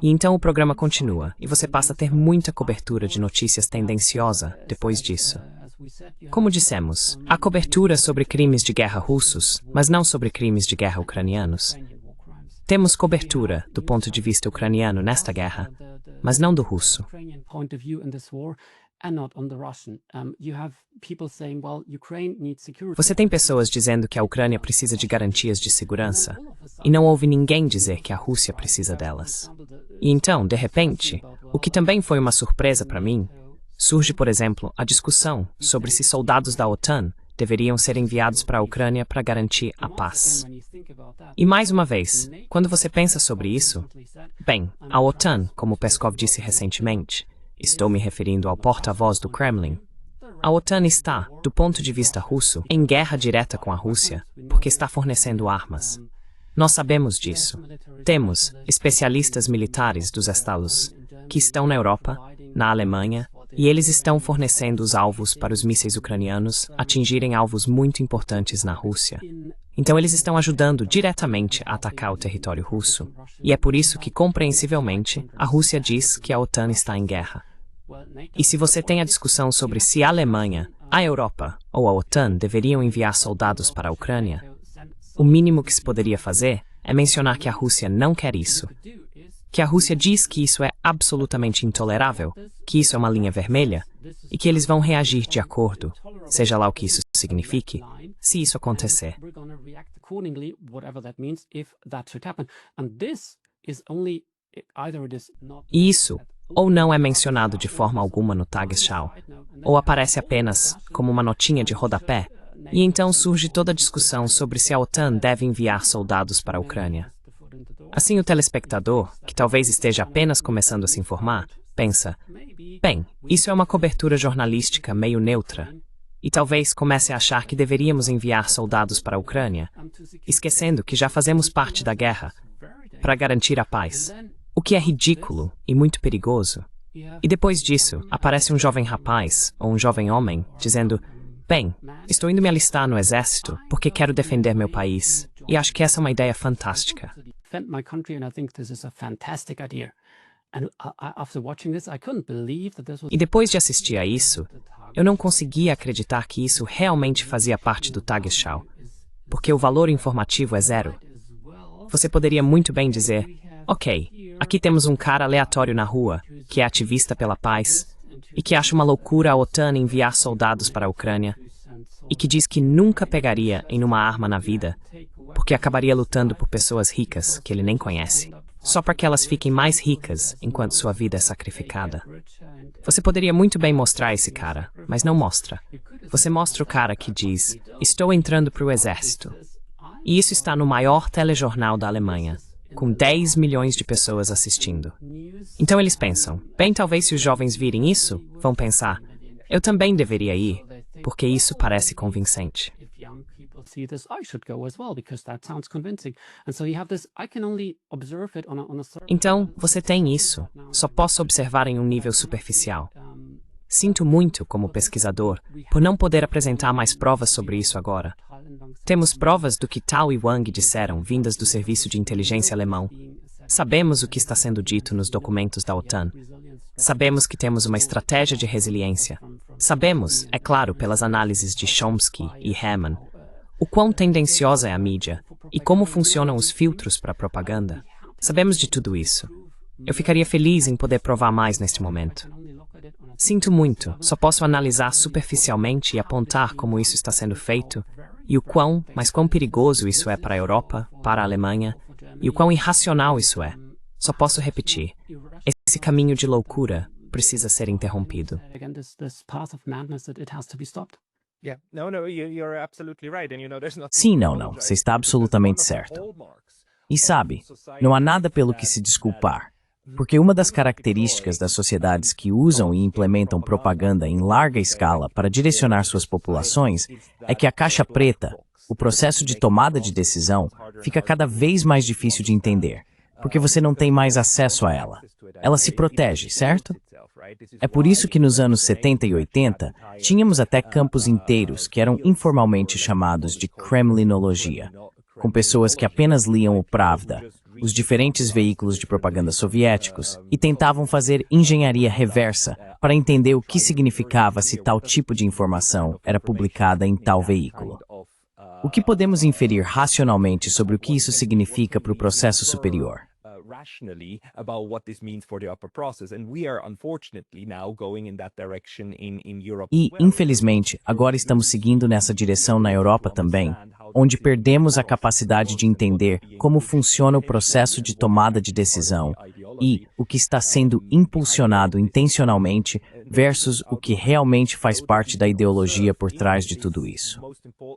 E então o programa continua, e você passa a ter muita cobertura de notícias tendenciosa depois disso. Como dissemos, há cobertura sobre crimes de guerra russos, mas não sobre crimes de guerra ucranianos. Temos cobertura do ponto de vista ucraniano nesta guerra, mas não do russo. Você tem pessoas dizendo que a Ucrânia precisa de garantias de segurança, e não ouve ninguém dizer que a Rússia precisa delas. E então, de repente, o que também foi uma surpresa para mim, surge, por exemplo, a discussão sobre se soldados da OTAN deveriam ser enviados para a Ucrânia para garantir a paz. E mais uma vez, quando você pensa sobre isso, bem, a OTAN, como Peskov disse recentemente, estou me referindo ao porta-voz do Kremlin, a OTAN está, do ponto de vista russo, em guerra direta com a Rússia, porque está fornecendo armas. Nós sabemos disso. Temos especialistas militares dos Estados que estão na Europa, na Alemanha, e eles estão fornecendo os alvos para os mísseis ucranianos atingirem alvos muito importantes na Rússia. Então eles estão ajudando diretamente a atacar o território russo. E é por isso que, compreensivelmente, a Rússia diz que a OTAN está em guerra. E se você tem a discussão sobre se a Alemanha, a Europa ou a OTAN deveriam enviar soldados para a Ucrânia, o mínimo que se poderia fazer é mencionar que a Rússia não quer isso. Que a Rússia diz que isso é absolutamente intolerável, que isso é uma linha vermelha, e que eles vão reagir de acordo, seja lá o que isso signifique, se isso acontecer. E isso ou não é mencionado de forma alguma no Tagesschau, ou aparece apenas como uma notinha de rodapé, e então surge toda a discussão sobre se a OTAN deve enviar soldados para a Ucrânia. Assim, o telespectador, que talvez esteja apenas começando a se informar, pensa, bem, isso é uma cobertura jornalística meio neutra, e talvez comece a achar que deveríamos enviar soldados para a Ucrânia, esquecendo que já fazemos parte da guerra, para garantir a paz, o que é ridículo e muito perigoso. E depois disso, aparece um jovem rapaz, ou um jovem homem, dizendo, bem, estou indo me alistar no exército porque quero defender meu país, e acho que essa é uma ideia fantástica. E depois de assistir a isso, eu não conseguia acreditar que isso realmente fazia parte do Tagesschau, porque o valor informativo é zero. Você poderia muito bem dizer, ok, aqui temos um cara aleatório na rua, que é ativista pela paz, e que acha uma loucura a OTAN enviar soldados para a Ucrânia, e que diz que nunca pegaria em uma arma na vida, porque acabaria lutando por pessoas ricas que ele nem conhece, só para que elas fiquem mais ricas enquanto sua vida é sacrificada. Você poderia muito bem mostrar esse cara, mas não mostra. Você mostra o cara que diz, estou entrando para o exército. E isso está no maior telejornal da Alemanha, com 10 milhões de pessoas assistindo. Então eles pensam, bem, talvez se os jovens virem isso, vão pensar, eu também deveria ir, porque isso parece convincente. Então, você tem isso, só posso observar em um nível superficial. Sinto muito, como pesquisador, por não poder apresentar mais provas sobre isso agora. Temos provas do que Tao e Wang disseram, vindas do Serviço de Inteligência alemão. Sabemos o que está sendo dito nos documentos da OTAN. Sabemos que temos uma estratégia de resiliência. Sabemos, é claro, pelas análises de Chomsky e Hamann, o quão tendenciosa é a mídia e como funcionam os filtros para a propaganda. Sabemos de tudo isso. Eu ficaria feliz em poder provar mais neste momento. Sinto muito, só posso analisar superficialmente e apontar como isso está sendo feito e quão perigoso isso é para a Europa, para a Alemanha, e o quão irracional isso é. Só posso repetir, esse caminho de loucura precisa ser interrompido. Sim, não, você está absolutamente certo. E sabe, não há nada pelo que se desculpar. Porque uma das características das sociedades que usam e implementam propaganda em larga escala para direcionar suas populações é que a caixa preta, o processo de tomada de decisão, fica cada vez mais difícil de entender, porque você não tem mais acesso a ela. Ela se protege, certo? É por isso que nos anos 70 e 80, tínhamos até campos inteiros que eram informalmente chamados de Kremlinologia, com pessoas que apenas liam o Pravda, os diferentes veículos de propaganda soviéticos, e tentavam fazer engenharia reversa para entender o que significava se tal tipo de informação era publicada em tal veículo. O que podemos inferir racionalmente sobre o que isso significa para o processo superior? E, infelizmente, agora estamos seguindo nessa direção na Europa também, onde perdemos a capacidade de entender como funciona o processo de tomada de decisão e o que está sendo impulsionado intencionalmente versus o que realmente faz parte da ideologia por trás de tudo isso.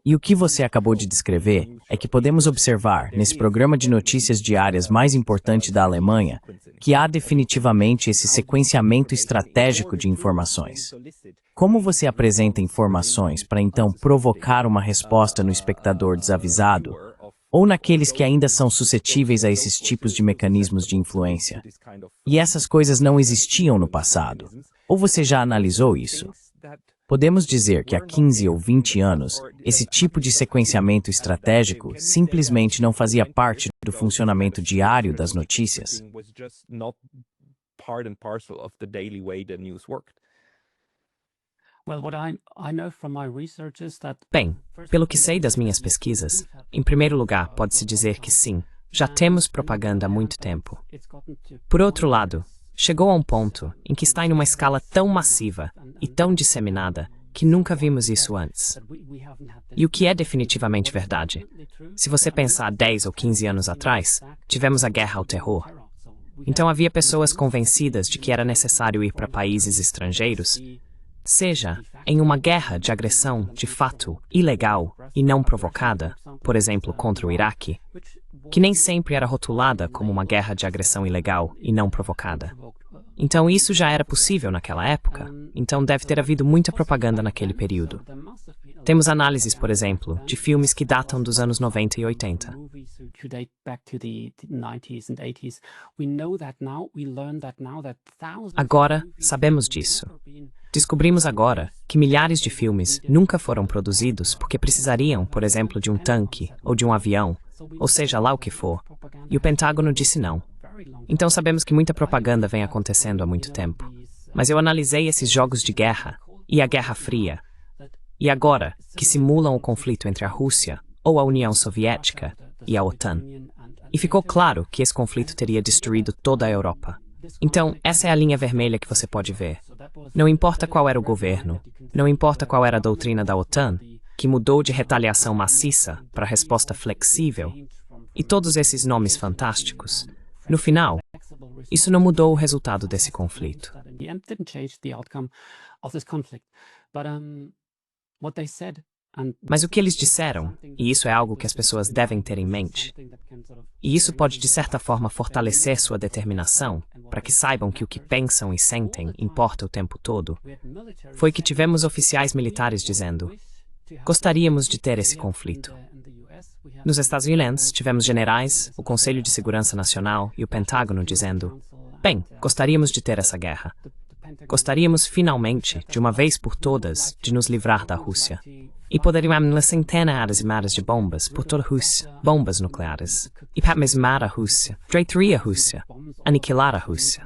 E o que você acabou de descrever é que podemos observar, nesse programa de notícias diárias mais importante da Alemanha, que há definitivamente esse sequenciamento estratégico de informações. Como você apresenta informações para então provocar uma resposta no espectador desavisado, ou naqueles que ainda são suscetíveis a esses tipos de mecanismos de influência? E essas coisas não existiam no passado. Ou você já analisou isso? Podemos dizer que há 15 ou 20 anos, esse tipo de sequenciamento estratégico simplesmente não fazia parte do funcionamento diário das notícias. Bem, pelo que sei das minhas pesquisas, em primeiro lugar, pode-se dizer que sim, já temos propaganda há muito tempo. Por outro lado, chegou a um ponto em que está em uma escala tão massiva e tão disseminada que nunca vimos isso antes. E o que é definitivamente verdade? Se você pensar 10 ou 15 anos atrás, tivemos a guerra ao terror. Então havia pessoas convencidas de que era necessário ir para países estrangeiros, seja em uma guerra de agressão de fato ilegal e não provocada, por exemplo, contra o Iraque, que nem sempre era rotulada como uma guerra de agressão ilegal e não provocada. Então isso já era possível naquela época, então deve ter havido muita propaganda naquele período. Temos análises, por exemplo, de filmes que datam dos anos 90 e 80. Agora, sabemos disso. Descobrimos agora que milhares de filmes nunca foram produzidos porque precisariam, por exemplo, de um tanque ou de um avião, ou seja lá o que for, e o Pentágono disse não. Então sabemos que muita propaganda vem acontecendo há muito tempo. Mas eu analisei esses jogos de guerra e a Guerra Fria, e agora, que simulam o conflito entre a Rússia ou a União Soviética e a OTAN. E ficou claro que esse conflito teria destruído toda a Europa. Então, essa é a linha vermelha que você pode ver. Não importa qual era o governo, não importa qual era a doutrina da OTAN, que mudou de retaliação maciça para resposta flexível, e todos esses nomes fantásticos, no final, isso não mudou o resultado desse conflito. Mas o que eles disseram, e isso é algo que as pessoas devem ter em mente, e isso pode de certa forma fortalecer sua determinação, para que saibam que o que pensam e sentem importa o tempo todo, foi que tivemos oficiais militares dizendo: gostaríamos de ter esse conflito. Nos Estados Unidos, tivemos generais, o Conselho de Segurança Nacional e o Pentágono dizendo: bem, gostaríamos de ter essa guerra. Gostaríamos, finalmente, de uma vez por todas, de nos livrar da Rússia. E poderíamos centenas e milhares de bombas por toda a Rússia, bombas nucleares. E mesmar a Rússia, destruir a Rússia, aniquilar a Rússia.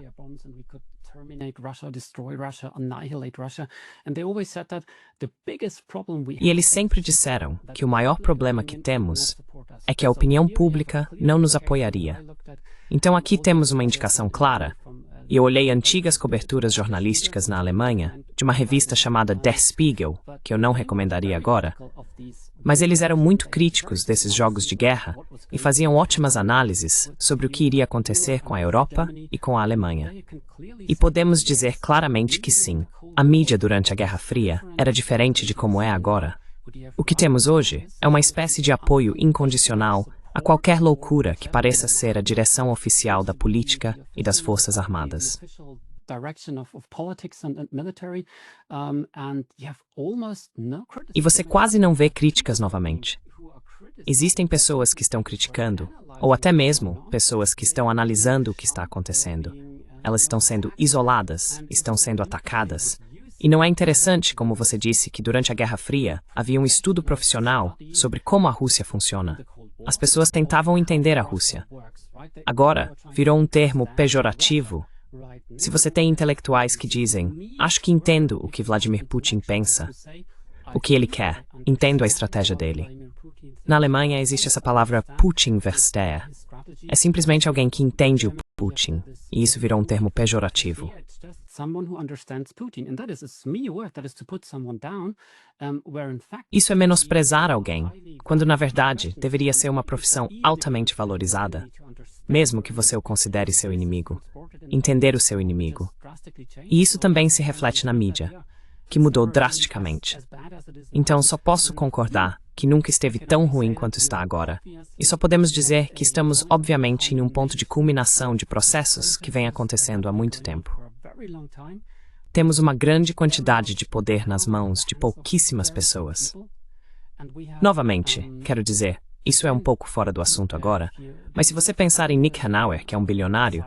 E eles sempre disseram que o maior problema que temos é que a opinião pública não nos apoiaria. Então aqui temos uma indicação clara, e eu olhei antigas coberturas jornalísticas na Alemanha, de uma revista chamada Der Spiegel, que eu não recomendaria agora, mas eles eram muito críticos desses jogos de guerra e faziam ótimas análises sobre o que iria acontecer com a Europa e com a Alemanha. E podemos dizer claramente que sim, a mídia durante a Guerra Fria era diferente de como é agora. O que temos hoje é uma espécie de apoio incondicional a qualquer loucura que pareça ser a direção oficial da política e das Forças Armadas. E você quase não vê críticas novamente. Existem pessoas que estão criticando, ou até mesmo pessoas que estão analisando o que está acontecendo. Elas estão sendo isoladas, estão sendo atacadas. E não é interessante, como você disse, que durante a Guerra Fria havia um estudo profissional sobre como a Rússia funciona. As pessoas tentavam entender a Rússia. Agora, virou um termo pejorativo. Se você tem intelectuais que dizem: acho que entendo o que Vladimir Putin pensa, o que ele quer, entendo a estratégia dele. Na Alemanha existe essa palavra Putin verstehe. É simplesmente alguém que entende o Putin, e isso virou um termo pejorativo. Isso é menosprezar alguém, quando na verdade deveria ser uma profissão altamente valorizada, mesmo que você o considere seu inimigo. Entender o seu inimigo. E isso também se reflete na mídia, que mudou drasticamente. Então só posso concordar que nunca esteve tão ruim quanto está agora. E só podemos dizer que estamos, obviamente, em um ponto de culminação de processos que vem acontecendo há muito tempo. Temos uma grande quantidade de poder nas mãos de pouquíssimas pessoas. Novamente, quero dizer, isso é um pouco fora do assunto agora, mas se você pensar em Nick Hanauer, que é um bilionário,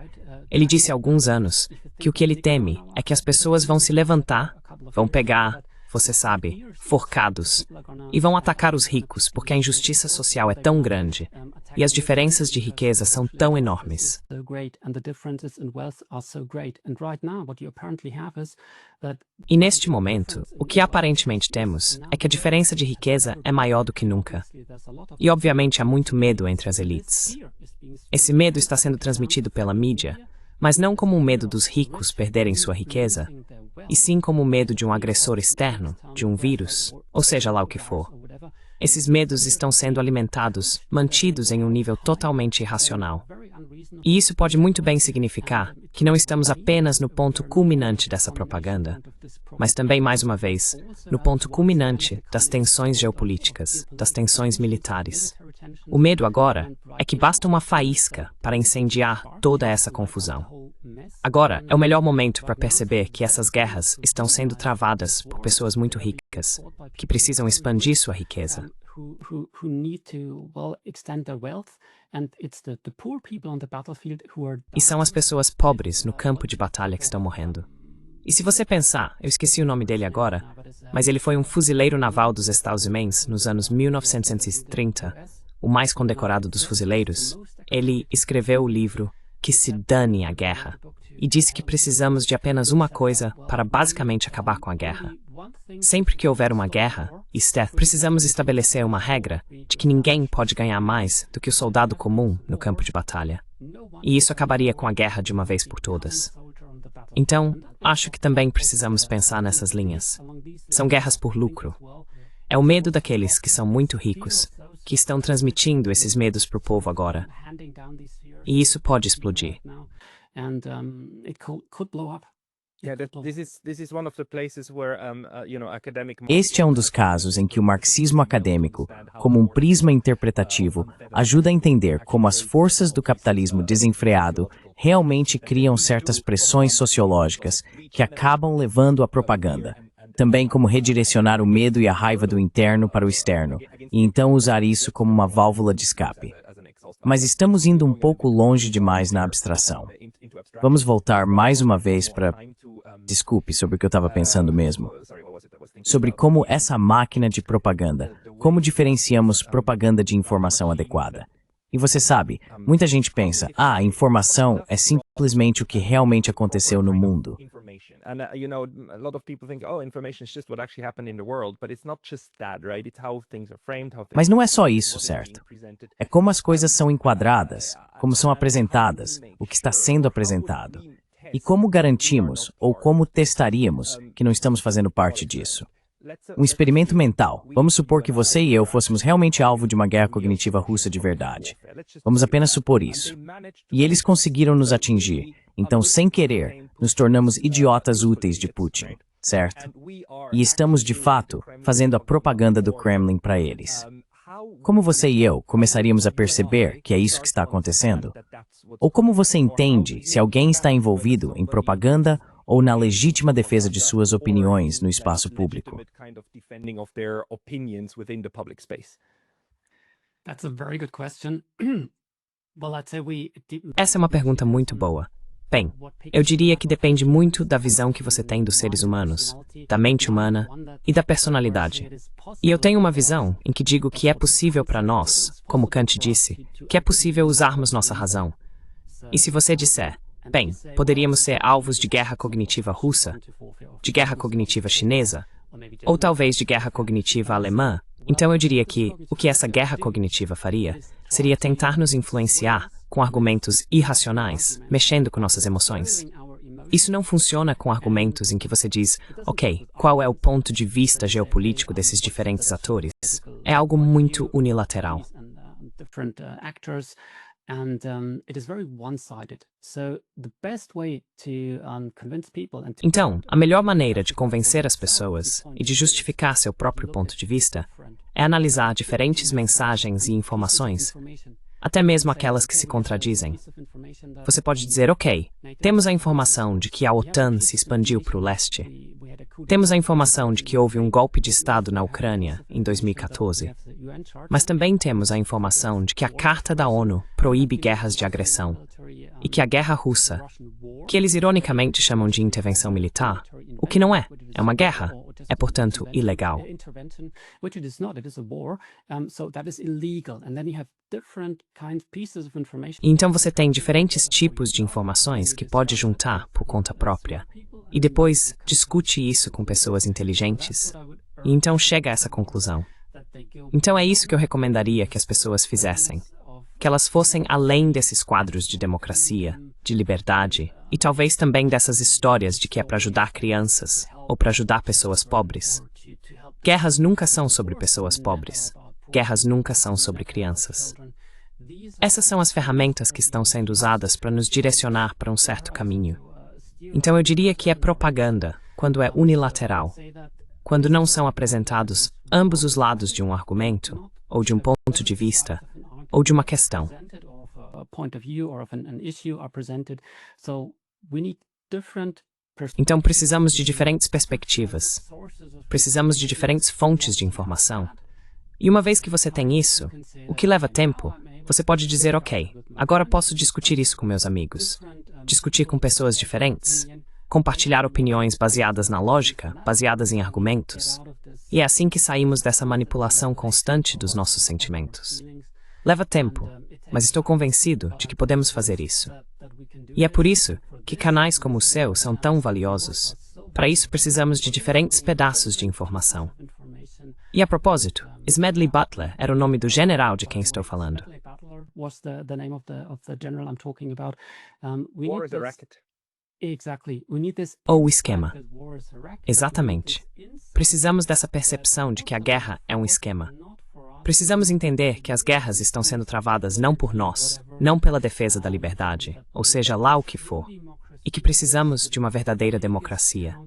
ele disse há alguns anos que o que ele teme é que as pessoas vão se levantar, vão pegar, você sabe, forcados, e vão atacar os ricos porque a injustiça social é tão grande e as diferenças de riqueza são tão enormes. E neste momento, o que aparentemente temos é que a diferença de riqueza é maior do que nunca. E obviamente há muito medo entre as elites. Esse medo está sendo transmitido pela mídia, mas não como o medo dos ricos perderem sua riqueza, e sim como o medo de um agressor externo, de um vírus, ou seja lá o que for. Esses medos estão sendo alimentados, mantidos em um nível totalmente irracional. E isso pode muito bem significar que não estamos apenas no ponto culminante dessa propaganda, mas também, mais uma vez, no ponto culminante das tensões geopolíticas, das tensões militares. O medo agora é que basta uma faísca para incendiar toda essa confusão. Agora é o melhor momento para perceber que essas guerras estão sendo travadas por pessoas muito ricas, que precisam expandir sua riqueza. E são as pessoas pobres no campo de batalha que estão morrendo. E se você pensar, eu esqueci o nome dele agora, mas ele foi um fuzileiro naval dos Estados Unidos nos anos 1930, o mais condecorado dos fuzileiros. Ele escreveu o livro Que se dane a guerra, e disse que precisamos de apenas uma coisa para basicamente acabar com a guerra. Sempre que houver uma guerra, precisamos estabelecer uma regra de que ninguém pode ganhar mais do que o soldado comum no campo de batalha. E isso acabaria com a guerra de uma vez por todas. Então, acho que também precisamos pensar nessas linhas. São guerras por lucro. É o medo daqueles que são muito ricos, que estão transmitindo esses medos para o povo agora. E isso pode explodir. Este é um dos casos em que o marxismo acadêmico, como um prisma interpretativo, ajuda a entender como as forças do capitalismo desenfreado realmente criam certas pressões sociológicas que acabam levando à propaganda. Também como redirecionar o medo e a raiva do interno para o externo, e então usar isso como uma válvula de escape. Mas estamos indo um pouco longe demais na abstração. Vamos voltar mais uma vez para... Desculpe, sobre o que eu estava pensando mesmo. Sobre como essa máquina de propaganda, como diferenciamos propaganda de informação adequada. E você sabe, muita gente pensa, informação é simplesmente o que realmente aconteceu no mundo. Mas não é só isso, certo? É como as coisas são enquadradas, como são apresentadas, o que está sendo apresentado. E como garantimos, ou como testaríamos, que não estamos fazendo parte disso? Um experimento mental. Vamos supor que você e eu fôssemos realmente alvo de uma guerra cognitiva russa de verdade. Vamos apenas supor isso. E eles conseguiram nos atingir. Então, sem querer, nos tornamos idiotas úteis de Putin, certo? E estamos, de fato, fazendo a propaganda do Kremlin para eles. Como você e eu começaríamos a perceber que é isso que está acontecendo? Ou como você entende se alguém está envolvido em propaganda ou na legítima defesa de suas opiniões no espaço público? Essa é uma pergunta muito boa. Bem, eu diria que depende muito da visão que você tem dos seres humanos, da mente humana e da personalidade. E eu tenho uma visão em que digo que é possível para nós, como Kant disse, que é possível usarmos nossa razão. E se você disser, bem, poderíamos ser alvos de guerra cognitiva russa, de guerra cognitiva chinesa, ou talvez de guerra cognitiva alemã, então eu diria que o que essa guerra cognitiva faria seria tentar nos influenciar com argumentos irracionais, mexendo com nossas emoções. Isso não funciona com argumentos em que você diz, ok, qual é o ponto de vista geopolítico desses diferentes atores? É algo muito unilateral. Então, a melhor maneira de convencer as pessoas e de justificar seu próprio ponto de vista é analisar diferentes mensagens e informações, até mesmo aquelas que se contradizem. Você pode dizer, ok, temos a informação de que a OTAN se expandiu para o leste. Temos a informação de que houve um golpe de Estado na Ucrânia em 2014. Mas também temos a informação de que a Carta da ONU proíbe guerras de agressão e que a guerra russa, que eles ironicamente chamam de intervenção militar, o que não é uma guerra, é, portanto, ilegal. E então você tem diferentes tipos de informações que pode juntar por conta própria. E depois discute isso com pessoas inteligentes. E então chega a essa conclusão. Então é isso que eu recomendaria que as pessoas fizessem. Que elas fossem além desses quadros de democracia, de liberdade, e talvez também dessas histórias de que é para ajudar crianças ou para ajudar pessoas pobres. Guerras nunca são sobre pessoas pobres. Guerras nunca são sobre crianças. Essas são as ferramentas que estão sendo usadas para nos direcionar para um certo caminho. Então eu diria que é propaganda quando é unilateral, quando não são apresentados ambos os lados de um argumento, ou de um ponto de vista, ou de uma questão. Então precisamos de diferentes perspectivas. Precisamos de diferentes fontes de informação. E uma vez que você tem isso, o que leva tempo, você pode dizer, ok, agora posso discutir isso com meus amigos. Discutir com pessoas diferentes. Compartilhar opiniões baseadas na lógica, baseadas em argumentos. E é assim que saímos dessa manipulação constante dos nossos sentimentos. Leva tempo, mas estou convencido de que podemos fazer isso. E é por isso que canais como o seu são tão valiosos. Para isso precisamos de diferentes pedaços de informação. E a propósito, Smedley Butler era o nome do general de quem estou falando. War is a racket. Exactly. We need this Ou o esquema. that war is a racket. Exatamente. Precisamos dessa percepção de que a guerra é um esquema. Precisamos entender que as guerras estão sendo travadas não por nós, não pela defesa da liberdade, ou seja lá o que for, e que precisamos de uma verdadeira democracia.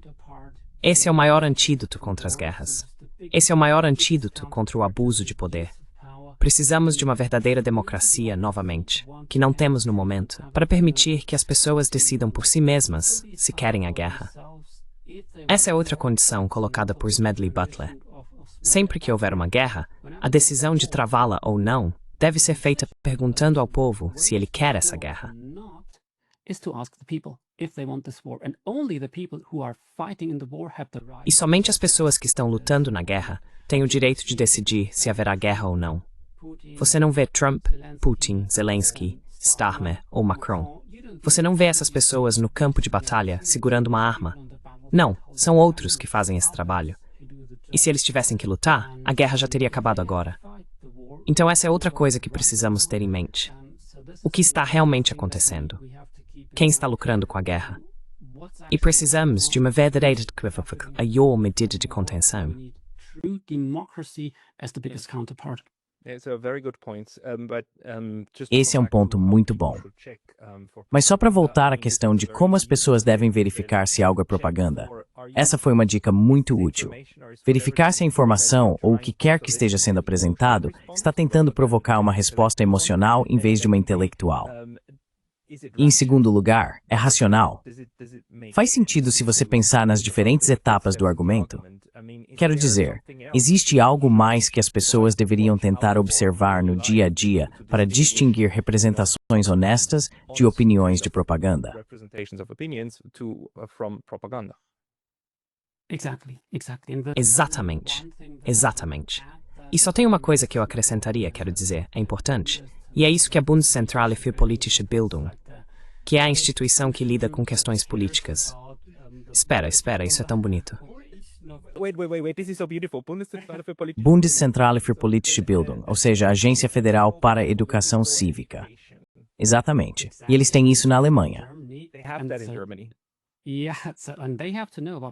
Esse é o maior antídoto contra as guerras. Esse é o maior antídoto contra o abuso de poder. Precisamos de uma verdadeira democracia novamente, que não temos no momento, para permitir que as pessoas decidam por si mesmas se querem a guerra. Essa é outra condição colocada por Smedley Butler. Sempre que houver uma guerra, a decisão de travá-la ou não deve ser feita perguntando ao povo se ele quer essa guerra. E somente as pessoas que estão lutando na guerra têm o direito de decidir se haverá guerra ou não. Você não vê Trump, Putin, Zelensky, Starmer ou Macron. Você não vê essas pessoas no campo de batalha segurando uma arma. Não, são outros que fazem esse trabalho. E se eles tivessem que lutar, a guerra já teria acabado agora. Então essa é outra coisa que precisamos ter em mente. O que está realmente acontecendo? Quem está lucrando com a guerra? E precisamos de uma verdadeira medida de contenção. Esse é um ponto muito bom. Mas só para voltar à questão de como as pessoas devem verificar se algo é propaganda, essa foi uma dica muito útil. Verificar se a informação ou o que quer que esteja sendo apresentado está tentando provocar uma resposta emocional em vez de uma intelectual. E, em segundo lugar, é racional. Faz sentido se você pensar nas diferentes etapas do argumento? Quero dizer, existe algo mais que as pessoas deveriam tentar observar no dia a dia para distinguir representações honestas de opiniões de propaganda. Exatamente. Exatamente. E só tem uma coisa que eu acrescentaria, quero dizer, é importante. E é isso que a Bundeszentrale für politische Bildung, que é a instituição que lida com questões políticas. Espera, isso é tão bonito. This is so beautiful. Bundeszentrale für politische Bildung, ou seja, a Agência Federal para a Educação Cívica. Exatamente. E eles têm isso na Alemanha. They have that in Germany.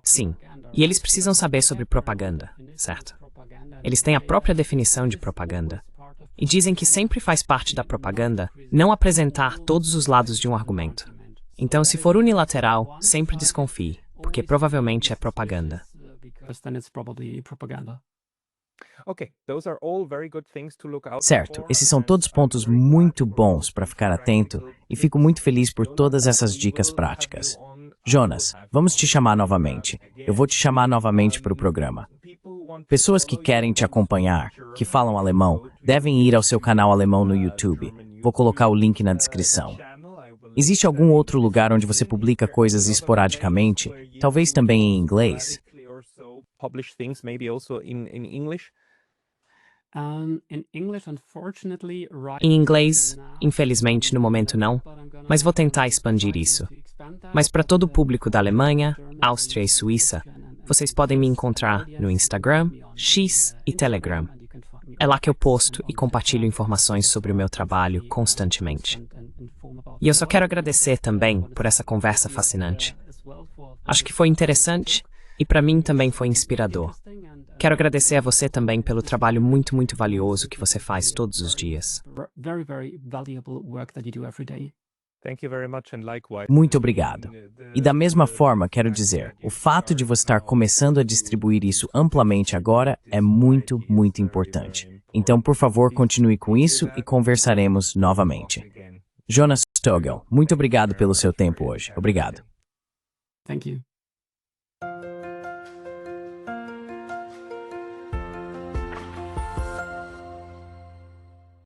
Sim, e eles precisam saber sobre propaganda, certo? Eles têm a própria definição de propaganda. E dizem que sempre faz parte da propaganda não apresentar todos os lados de um argumento. Então, se for unilateral, sempre desconfie, porque provavelmente é propaganda. Certo, esses são todos pontos muito bons para ficar atento e fico muito feliz por todas essas dicas práticas. Jonas, vamos te chamar novamente. Eu vou te chamar novamente para o programa. Pessoas que querem te acompanhar, que falam alemão, devem ir ao seu canal alemão no YouTube. Vou colocar o link na descrição. Existe algum outro lugar onde você publica coisas esporadicamente, talvez também em inglês? Em inglês, infelizmente no momento não, mas vou tentar expandir isso. Mas para todo o público da Alemanha, Áustria e Suíça, vocês podem me encontrar no Instagram, X e Telegram. É lá que eu posto e compartilho informações sobre o meu trabalho constantemente. E eu só quero agradecer também por essa conversa fascinante. Acho que foi interessante e para mim também foi inspirador. Quero agradecer a você também pelo trabalho muito, muito valioso que você faz todos os dias. Muito obrigado. E da mesma forma, quero dizer, o fato de você estar começando a distribuir isso amplamente agora é muito, muito importante. Então, por favor, continue com isso e conversaremos novamente. Jonas Togel, muito obrigado pelo seu tempo hoje. Obrigado. Thank you.